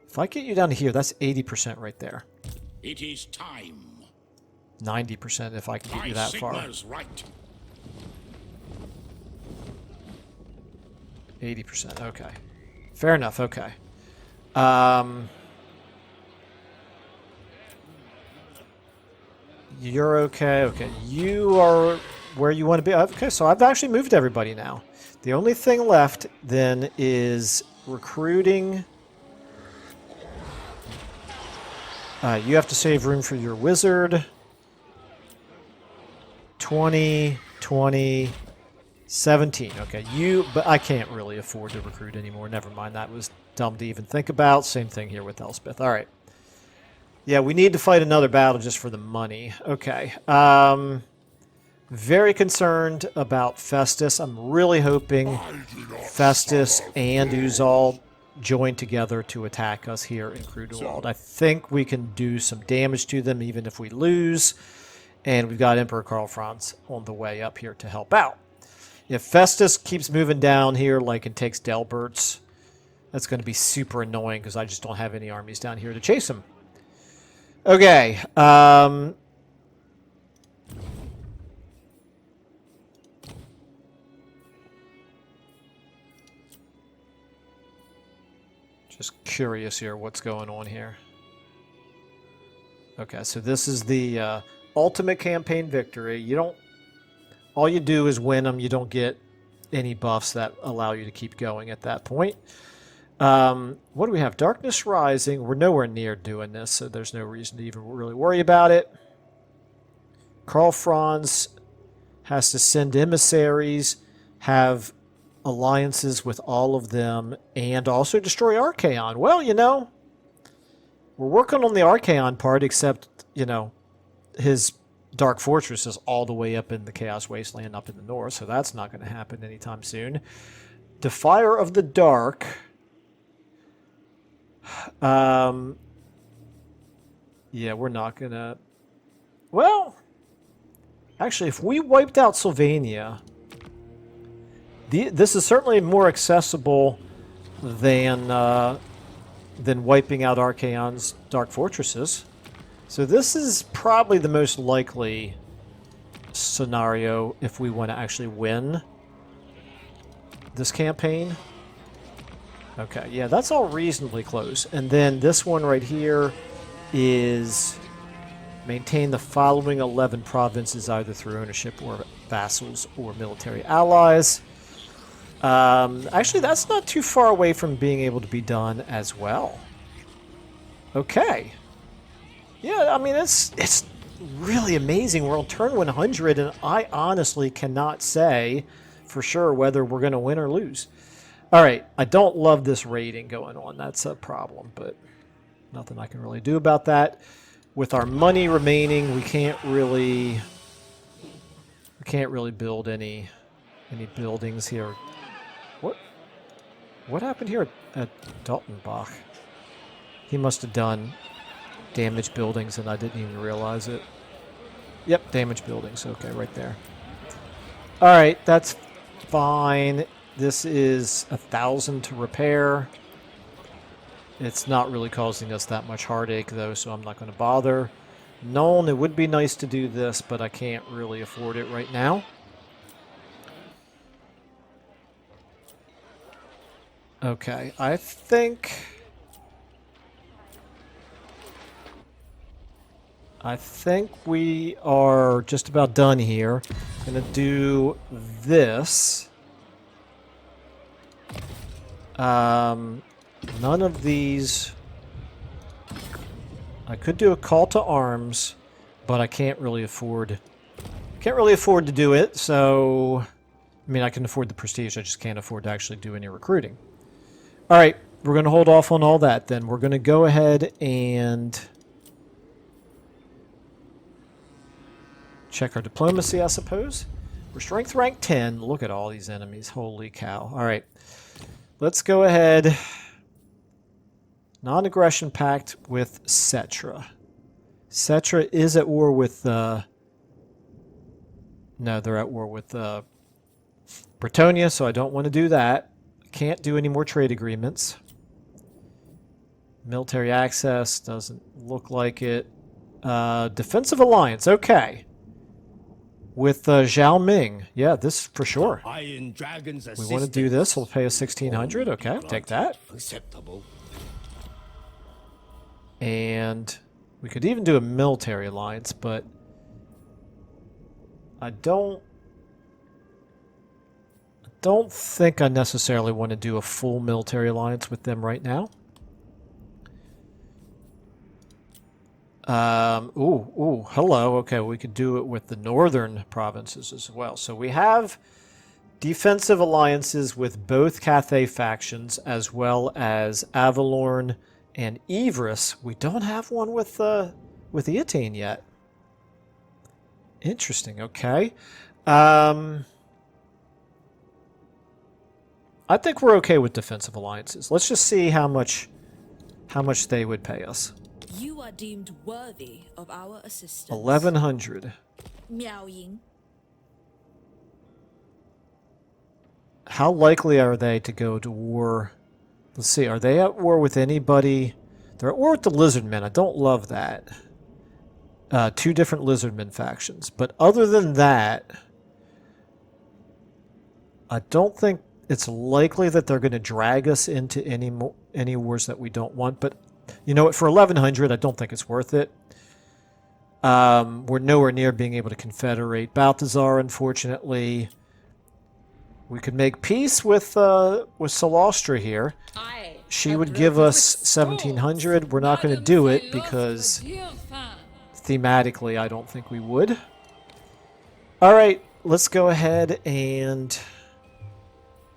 If I get you down to here, that's 80% right there. It is time. 90% if I can get you that far. Right. 80%, okay. Fair enough, okay. You're okay, okay. You are where you want to be. Okay, so I've actually moved everybody now. The only thing left then is recruiting. You have to save room for your wizard. 20, 20, 17. Okay, but I can't really afford to recruit anymore. Never mind, that was dumb to even think about. Same thing here with Elspeth. All right. Yeah, we need to fight another battle just for the money. Okay. Very concerned about Festus. I'm really hoping Festus and Uzal join together to attack us here in Krudenwald. I think we can do some damage to them even if we lose. And we've got Emperor Karl Franz on the way up here to help out. If Festus keeps moving down here like it takes Delbert's, that's going to be super annoying because I just don't have any armies down here to chase him. Okay. Just curious here what's going on here. Okay, so this is the ultimate campaign victory. You don't... All you do is win them. You don't get any buffs that allow you to keep going at that point. What do we have? Darkness Rising. We're nowhere near doing this, so there's no reason to even really worry about it. Karl Franz has to send emissaries, have alliances with all of them, and also destroy Archaon. Well, you know, we're working on the Archaon part, except, you know, his Dark Fortress is all the way up in the Chaos Wasteland up in the north, so that's not going to happen anytime soon. Defier of the Dark. Yeah, we're not going to... Well, actually, if we wiped out Sylvania, this is certainly more accessible than wiping out Archaon's Dark Fortresses. So this is probably the most likely scenario if we want to actually win this campaign. Okay, yeah, that's all reasonably close. And then this one right here is maintain the following 11 provinces either through ownership or vassals or military allies. Actually, that's not too far away from being able to be done as well. Okay. Yeah, I mean, it's really amazing. We're on turn 100, and I honestly cannot say for sure whether we're going to win or lose. All right, I don't love this raiding going on. That's a problem, but nothing I can really do about that. With our money remaining, we can't really build any buildings here. What happened here at Daltonbach? He must have done damaged buildings and I didn't even realize it. Yep, damaged buildings. Okay, right there. All right, that's fine. This is 1,000 to repair. It's not really causing us that much heartache, though, so I'm not going to bother. Nuln, it would be nice to do this, but I can't really afford it right now. Okay, I think we are just about done here. I'm going to do this. None of these... I could do a call to arms, but I can't really afford to do it, so... I mean, I can afford the prestige, I just can't afford to actually do any recruiting. Alright, we're going to hold off on all that then. We're going to go ahead and check our diplomacy, I suppose. We're strength rank 10. Look at all these enemies. Holy cow. All right. Let's go ahead. Non-aggression pact with Cetra. Cetra is at war with... no, they're at war with Bretonia, so I don't want to do that. Can't do any more trade agreements. Military access doesn't look like it. Defensive alliance, okay. With Zhao Ming. Yeah, this for sure. Iron Dragon's We want to do this. We'll pay us 1,600. Okay, I'll take that. Acceptable. And we could even do a military alliance, but I don't think I necessarily want to do a full military alliance with them right now. Hello. Okay, we could do it with the northern provinces as well. So we have defensive alliances with both Cathay factions as well as Avalorn and Ivris. We don't have one with Eataine yet. Interesting. Okay. I think we're okay with defensive alliances. Let's just see how much they would pay us. You are deemed worthy of our assistance. 1,100. Miao Ying. How likely are they to go to war? Let's see. Are they at war with anybody? They're at war with the Lizardmen. I don't love that. 2 different Lizardmen factions. But other than that, I don't think it's likely that they're going to drag us into any wars that we don't want. But you know what? For 1,100, I don't think it's worth it. We're nowhere near being able to confederate Balthazar, unfortunately. We could make peace with Solostra here. She would give us 1,700. We're not going to do it because thematically I don't think we would. All right, let's go ahead and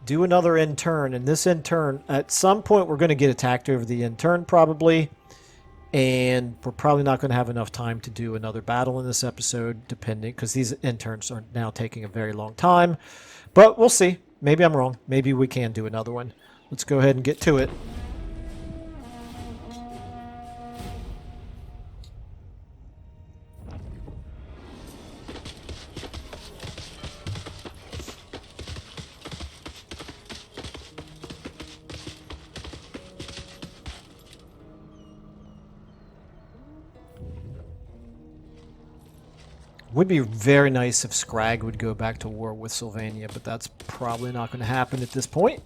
do another intern. And this intern, at some point we're going to get attacked over the intern probably. And we're probably not going to have enough time to do another battle in this episode, depending, because these interns are now taking a very long time. But we'll see. Maybe I'm wrong. Maybe we can do another one. Let's go ahead and get to it. Would be very nice if Scrag would go back to war with Sylvania, but that's probably not going to happen at this point.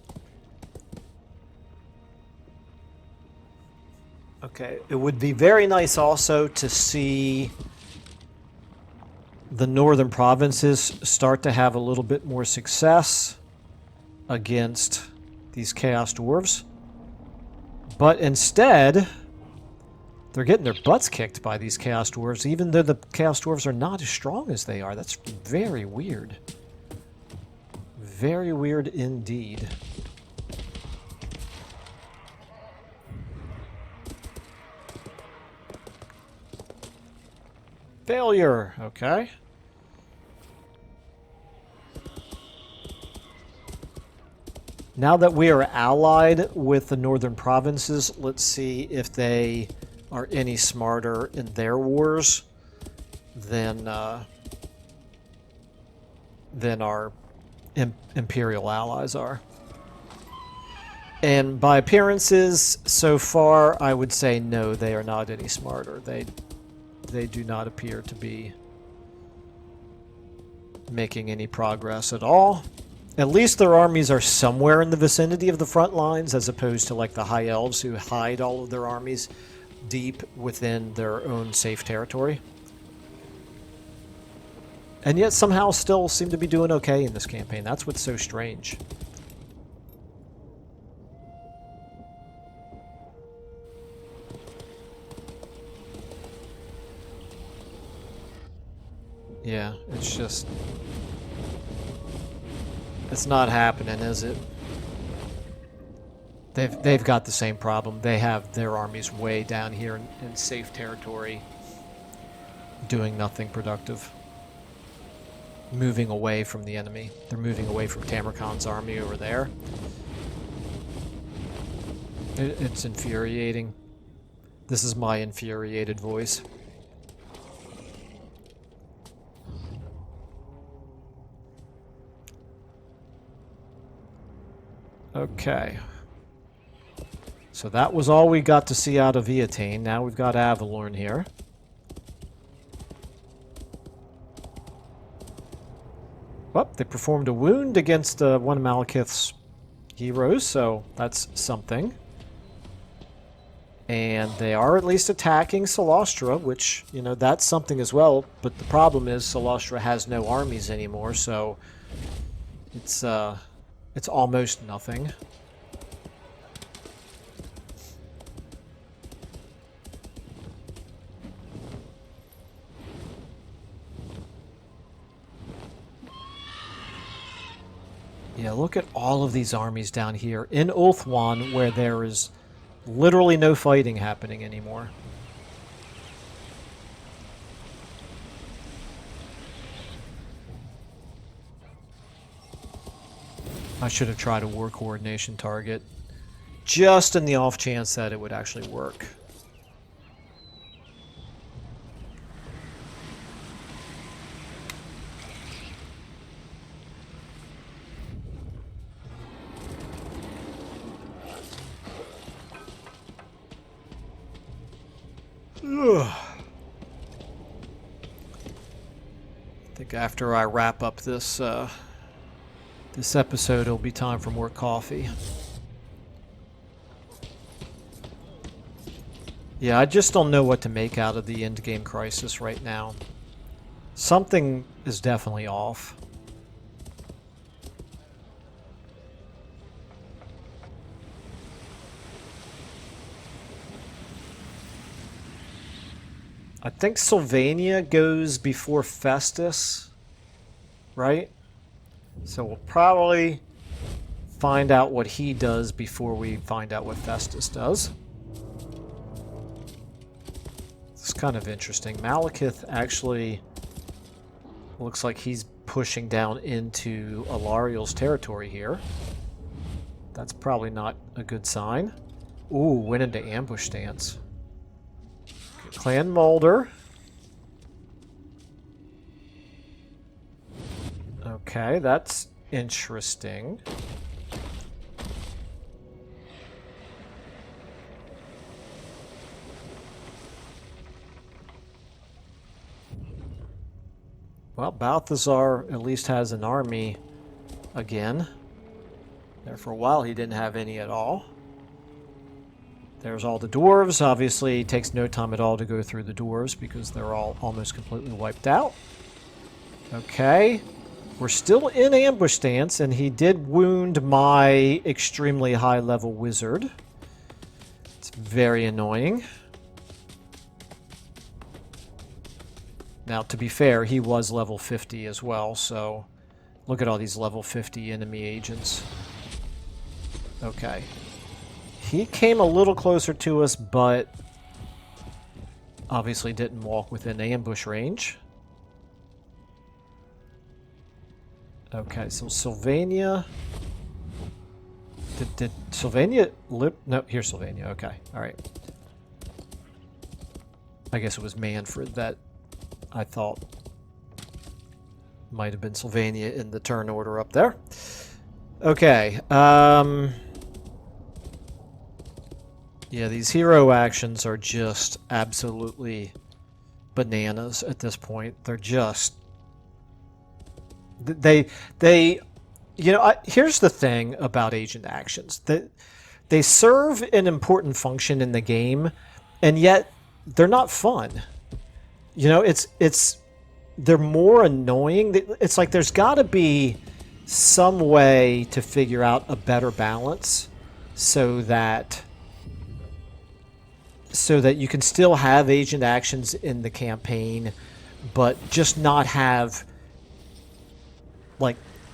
Okay, it would be very nice also to see the northern provinces start to have a little bit more success against these Chaos Dwarves. But instead, they're getting their butts kicked by these Chaos Dwarves, even though the Chaos Dwarves are not as strong as they are. That's very weird. Very weird indeed. Failure. Okay. Now that we are allied with the northern provinces, let's see if they are any smarter in their wars than our imperial allies are. And by appearances, so far, I would say no, they are not any smarter. They do not appear to be making any progress at all. At least their armies are somewhere in the vicinity of the front lines, as opposed to like the High Elves who hide all of their armies deep within their own safe territory. And yet somehow still seem to be doing okay in this campaign. That's what's so strange. Yeah, it's just... it's not happening, is it? They've got the same problem. They have their armies way down here in safe territory, doing nothing productive. moving away from the enemy. They're moving away from Tamarkan's army over there. It's infuriating. This is my infuriated voice. Okay. So that was all we got to see out of Eotane. Now we've got Avalorn here. Well, they performed a wound against one of Malekith's heroes, so that's something. And they are at least attacking Solastra, which, you know, that's something as well. But the problem is Solastra has no armies anymore, so it's almost nothing. Yeah, look at all of these armies down here in Ulthuan, where there is literally no fighting happening anymore. I should have tried a war coordination target, just in the off chance that it would actually work. I think after I wrap up this this episode, it'll be time for more coffee. Yeah, I just don't know what to make out of the endgame crisis right now. Something is definitely off. I think Sylvania goes before Festus, right? So we'll probably find out what he does before we find out what Festus does. It's kind of interesting. Malekith actually looks like he's pushing down into Alariel's territory here. That's probably not a good sign. Ooh, went into ambush stance. Clan Mulder. Okay, that's interesting. Well, Balthazar at least has an army again. There for a while he didn't have any at all. There's all the dwarves. Obviously, it takes no time at all to go through the dwarves because they're all almost completely wiped out. Okay. We're still in ambush stance, and he did wound my extremely high-level wizard. It's very annoying. Now, to be fair, he was level 50 as well, so look at all these level 50 enemy agents. Okay. He came a little closer to us, but obviously didn't walk within ambush range. Okay, so Sylvania... Did Sylvania live? No, here's Sylvania. Okay, alright. I guess it was Manfred that I thought might have been Sylvania in the turn order up there. Okay, yeah, these hero actions are just absolutely bananas at this point. They're just... They you know, here's the thing about agent actions. They serve an important function in the game, and yet they're not fun. You know, they're more annoying. It's like there's got to be some way to figure out a better balance so that you can still have agent actions in the campaign, but just not have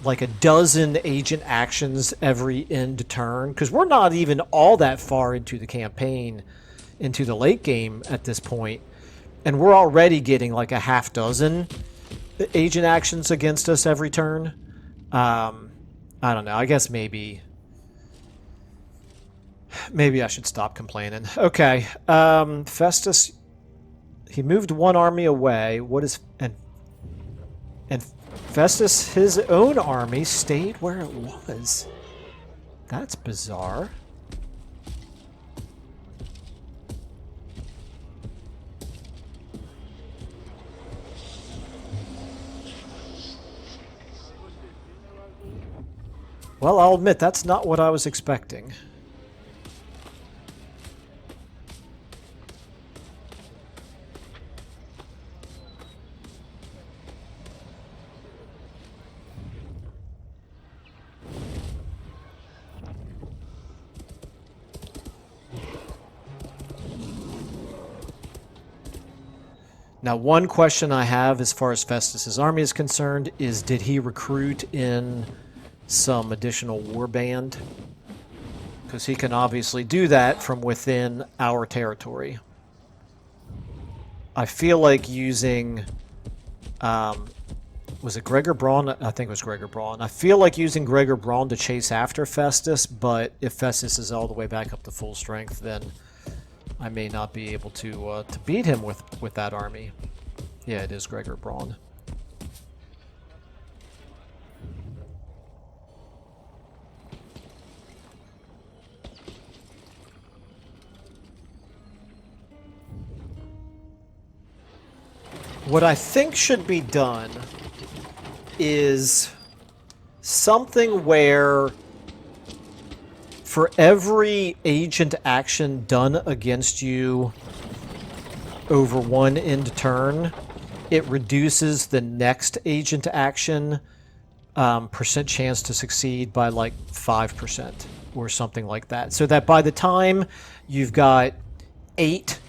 like a dozen agent actions every end turn, because we're not even all that far into the campaign, into the late game at this point, and we're already getting like a half dozen agent actions against us every turn. I don't know. I guess maybe I should stop complaining. Okay. Festus, he moved one army away. What is... And Festus, his own army, stayed where it was. That's bizarre. Well, I'll admit, that's not what I was expecting. Now, one question I have as far as Festus's army is concerned is, did he recruit in some additional warband? Because he can obviously do that from within our territory. I feel like using... was it Gregor Braun? I think it was Gregor Braun. I feel like using Gregor Braun to chase after Festus, but if Festus is all the way back up to full strength, then I may not be able to beat him with that army. Yeah, it is Gregor Braun. What I think should be done is something where for every agent action done against you over one end turn, it reduces the next agent action percent chance to succeed by like 5% or something like that. So that by the time you've got 8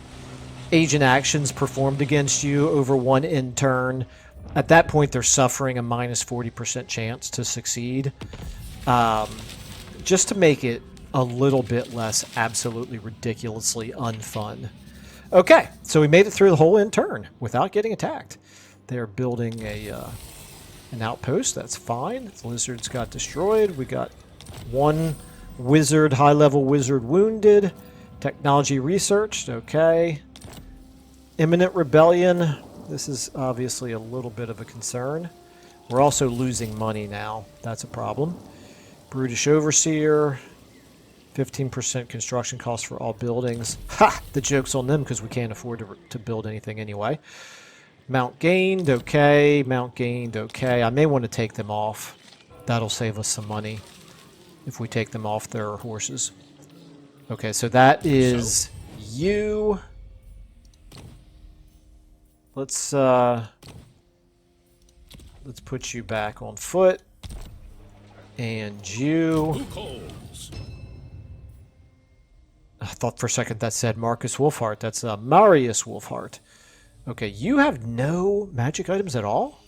agent actions performed against you over one end turn, at that point they're suffering a minus 40% chance to succeed. Just to make it a little bit less absolutely ridiculously unfun. Okay, so we made it through the whole end turn without getting attacked. They're building an outpost. That's fine. The lizards got destroyed. We got one wizard, high-level wizard wounded. Technology researched. Okay. Imminent rebellion. This is obviously a little bit of a concern. We're also losing money now. That's a problem. Brutish Overseer. 15% construction cost for all buildings. Ha! The joke's on them because we can't afford to build anything anyway. Mount gained. Okay. Mount gained. Okay. I may want to take them off. That'll save us some money if we take them off their horses. Okay, so that is you. Let's put you back on foot. And you. I thought for a second that said Marcus Wolfhart. That's Marius Wolfhart. Okay, you have no magic items at all?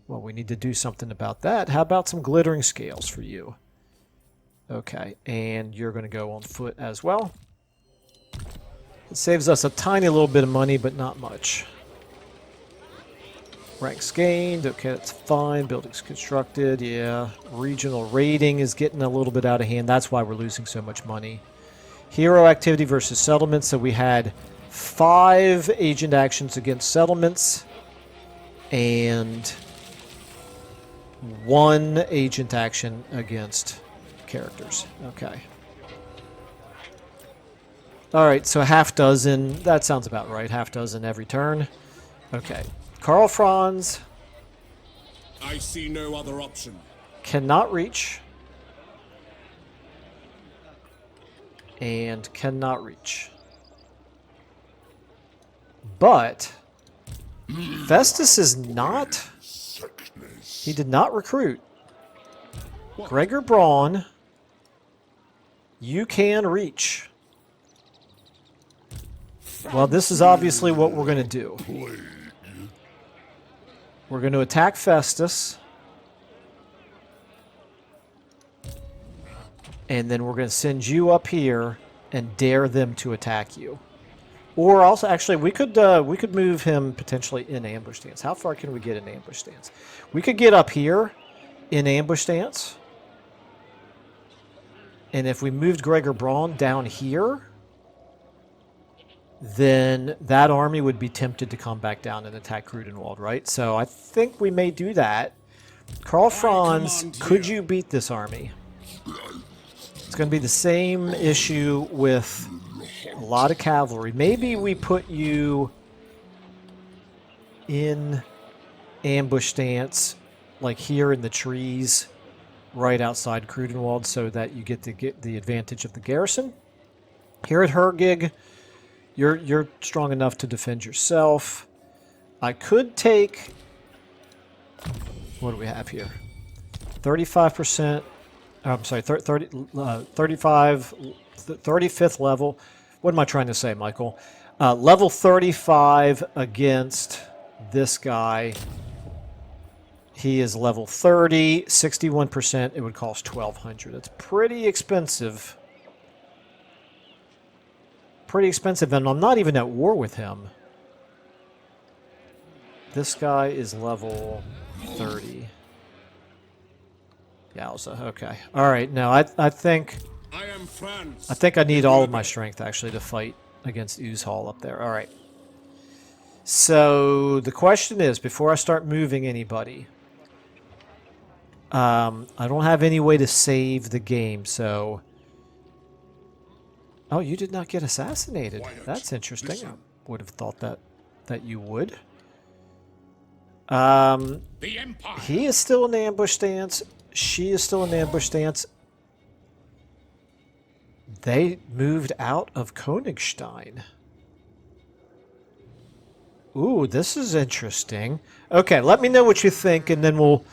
Well, we need to do something about that. How about some glittering scales for you? Okay, and you're going to go on foot as well. It saves us a tiny little bit of money, but not much. Ranks gained. Okay, that's fine. Buildings constructed. Yeah. Regional raiding is getting a little bit out of hand. That's why we're losing so much money. Hero activity versus settlements. So we had 5 agent actions against settlements and 1 agent action against characters. Okay. All right, so half dozen. That sounds about right. Half dozen every turn. Okay. Karl Franz. I see no other option. Cannot reach. And cannot reach. But Festus is not. He did not recruit. Gregor Braun, you can reach. Well, this is obviously what we're going to do. We're going to attack Festus. And then we're going to send you up here and dare them to attack you. Or also, actually, we could move him potentially in ambush stance. How far can we get in ambush stance? We could get up here in ambush stance. And if we moved Gregor Braun down here, then that army would be tempted to come back down and attack Krudenwald, right? So I think we may do that. Karl Franz, could you beat this army? It's going to be the same issue with a lot of cavalry. Maybe we put you in ambush stance, like here in the trees, right outside Krudenwald, so that you get the advantage of the garrison. Here at Hergig, you're strong enough to defend yourself. I could take... What do we have here? 35%. I'm sorry, 35th level. What am I trying to say, Michael? Level 35 against this guy. He is level 30, 61%. It would cost 1,200. That's pretty expensive. Pretty expensive, and I'm not even at war with him. This guy is level 30. Yowza, okay. Alright, no, I think... I am Franz. I think I need all of my strength, actually, to fight against Uzhal up there. Alright. So, the question is, before I start moving anybody... I don't have any way to save the game, so... Oh, you did not get assassinated. That's interesting. I would have thought that you would. The Empire. He is still in ambush stance. She is still in ambush stance. They moved out of Königstein. Ooh, this is interesting. Okay, let me know what you think, and then we'll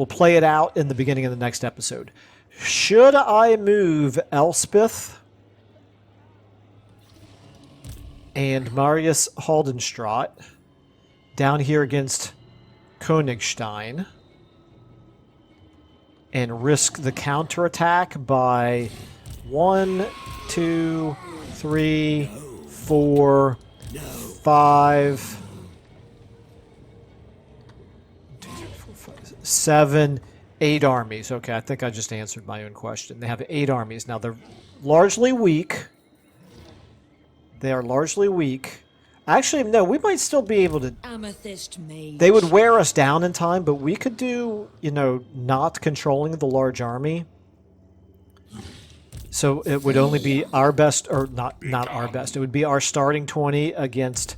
play it out in the beginning of the next episode. Should I move Elspeth and Marius Haldenstraat down here against Königstein and risk the counterattack by 1, 2, 3, 4, 5, 7, 8 armies. Okay, I think I just answered my own question. They have 8 armies. Now, they're largely weak. They are largely weak. Actually, no, we might still be able to... Amethyst mage. They would wear us down in time, but we could do, you know, not controlling the large army. So it would only be our best, or not our best. It would be our starting 20 against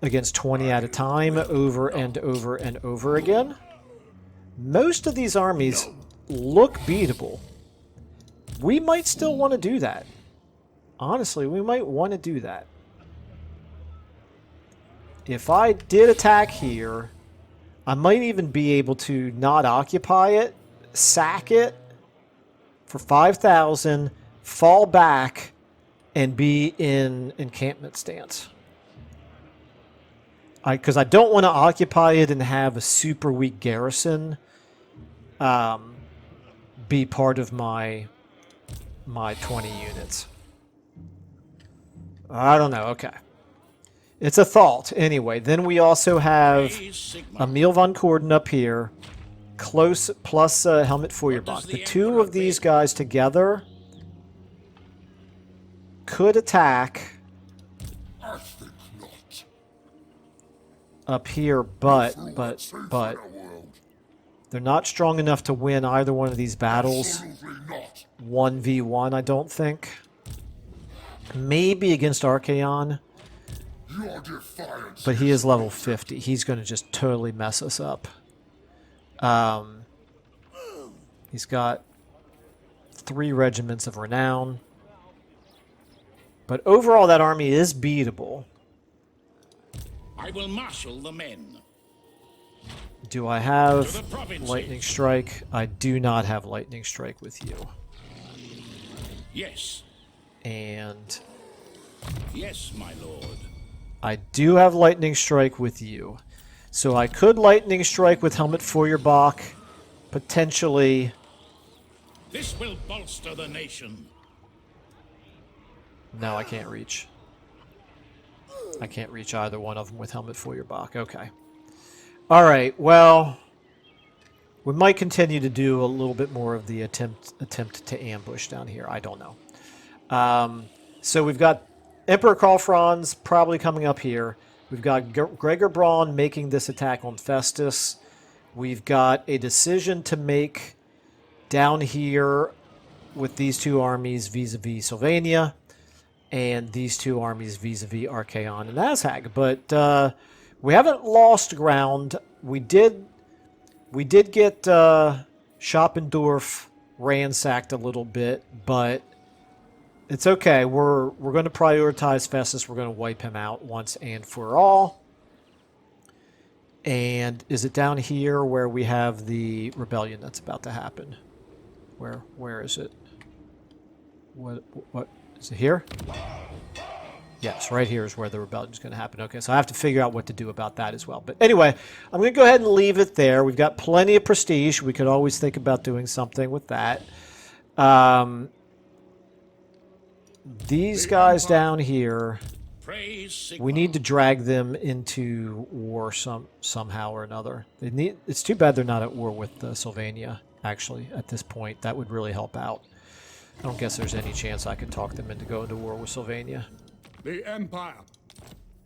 20 at a time, over and over and over again. Most of these armies look beatable. We might still want to do that. Honestly, we might want to do that. If I did attack here, I might even be able to not occupy it, sack it for 5,000, fall back, and be in encampment stance. Because I don't want to occupy it and have a super weak garrison be part of my 20 units. I don't know. Okay. It's a thought. Anyway, then we also have Emil von Corden up here, close plus Helmut Feuerbach. The two of these guys together could attack up here, but they're not strong enough to win either one of these battles 1v1, I don't think. Maybe against Archaon, but he is level 50. He's going to just totally mess us up. He's got 3 regiments of renown. But overall, that army is beatable. I will marshal the men. Do I have Lightning Strike? I do not have Lightning Strike with you. Yes. And Yes, my lord. I do have Lightning Strike with you. So I could Lightning Strike with Helmut Feuerbach, potentially. This will bolster the nation. No, I can't reach. I can't reach either one of them with Helmet Feuerbach. Okay. All right. Well, we might continue to do a little bit more of the attempt to ambush down here. I don't know. So we've got Emperor Karl Franz probably coming up here. We've got Gregor Braun making this attack on Festus. We've got a decision to make down here with these two armies vis-a-vis Sylvania, and these two armies vis-a-vis Archaon and Azhag. But we haven't lost ground. We did get Schoppendorf ransacked a little bit, but it's okay. We're going to prioritize Festus. We're going to wipe him out once and for all. And is it down here where we have the rebellion that's about to happen? Where is it? What is it here? Yes, right here is where the rebellion is going to happen. Okay, so I have to figure out what to do about that as well. But anyway, I'm going to go ahead and leave it there. We've got plenty of prestige. We could always think about doing something with that. These guys down here, we need to drag them into war somehow or another. It's too bad they're not at war with Sylvania, actually, at this point. That would really help out. I don't guess there's any chance I could talk them into going to war with Sylvania. The Empire.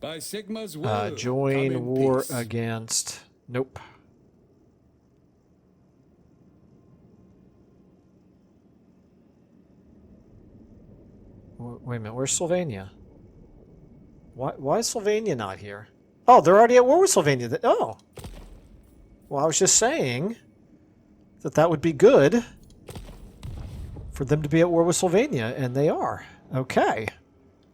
By Sigma's will. Join war against... Nope. Wait a minute, where's Sylvania? Why is Sylvania not here? Oh, they're already at war with Sylvania. Oh. Well, I was just saying that would be good for them to be at war with Sylvania, and they are. Okay.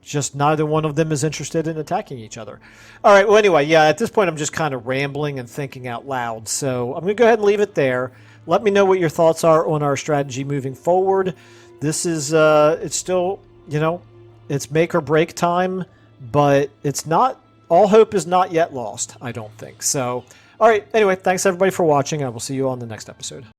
Just neither one of them is interested in attacking each other. All right, well, anyway, yeah, at this point I'm just kind of rambling and thinking out loud, so I'm going to go ahead and leave it there. Let me know what your thoughts are on our strategy moving forward. This is, it's still, you know, it's make or break time, but it's not, all hope is not yet lost, I don't think. So, all right, anyway, thanks everybody for watching. I will see you on the next episode.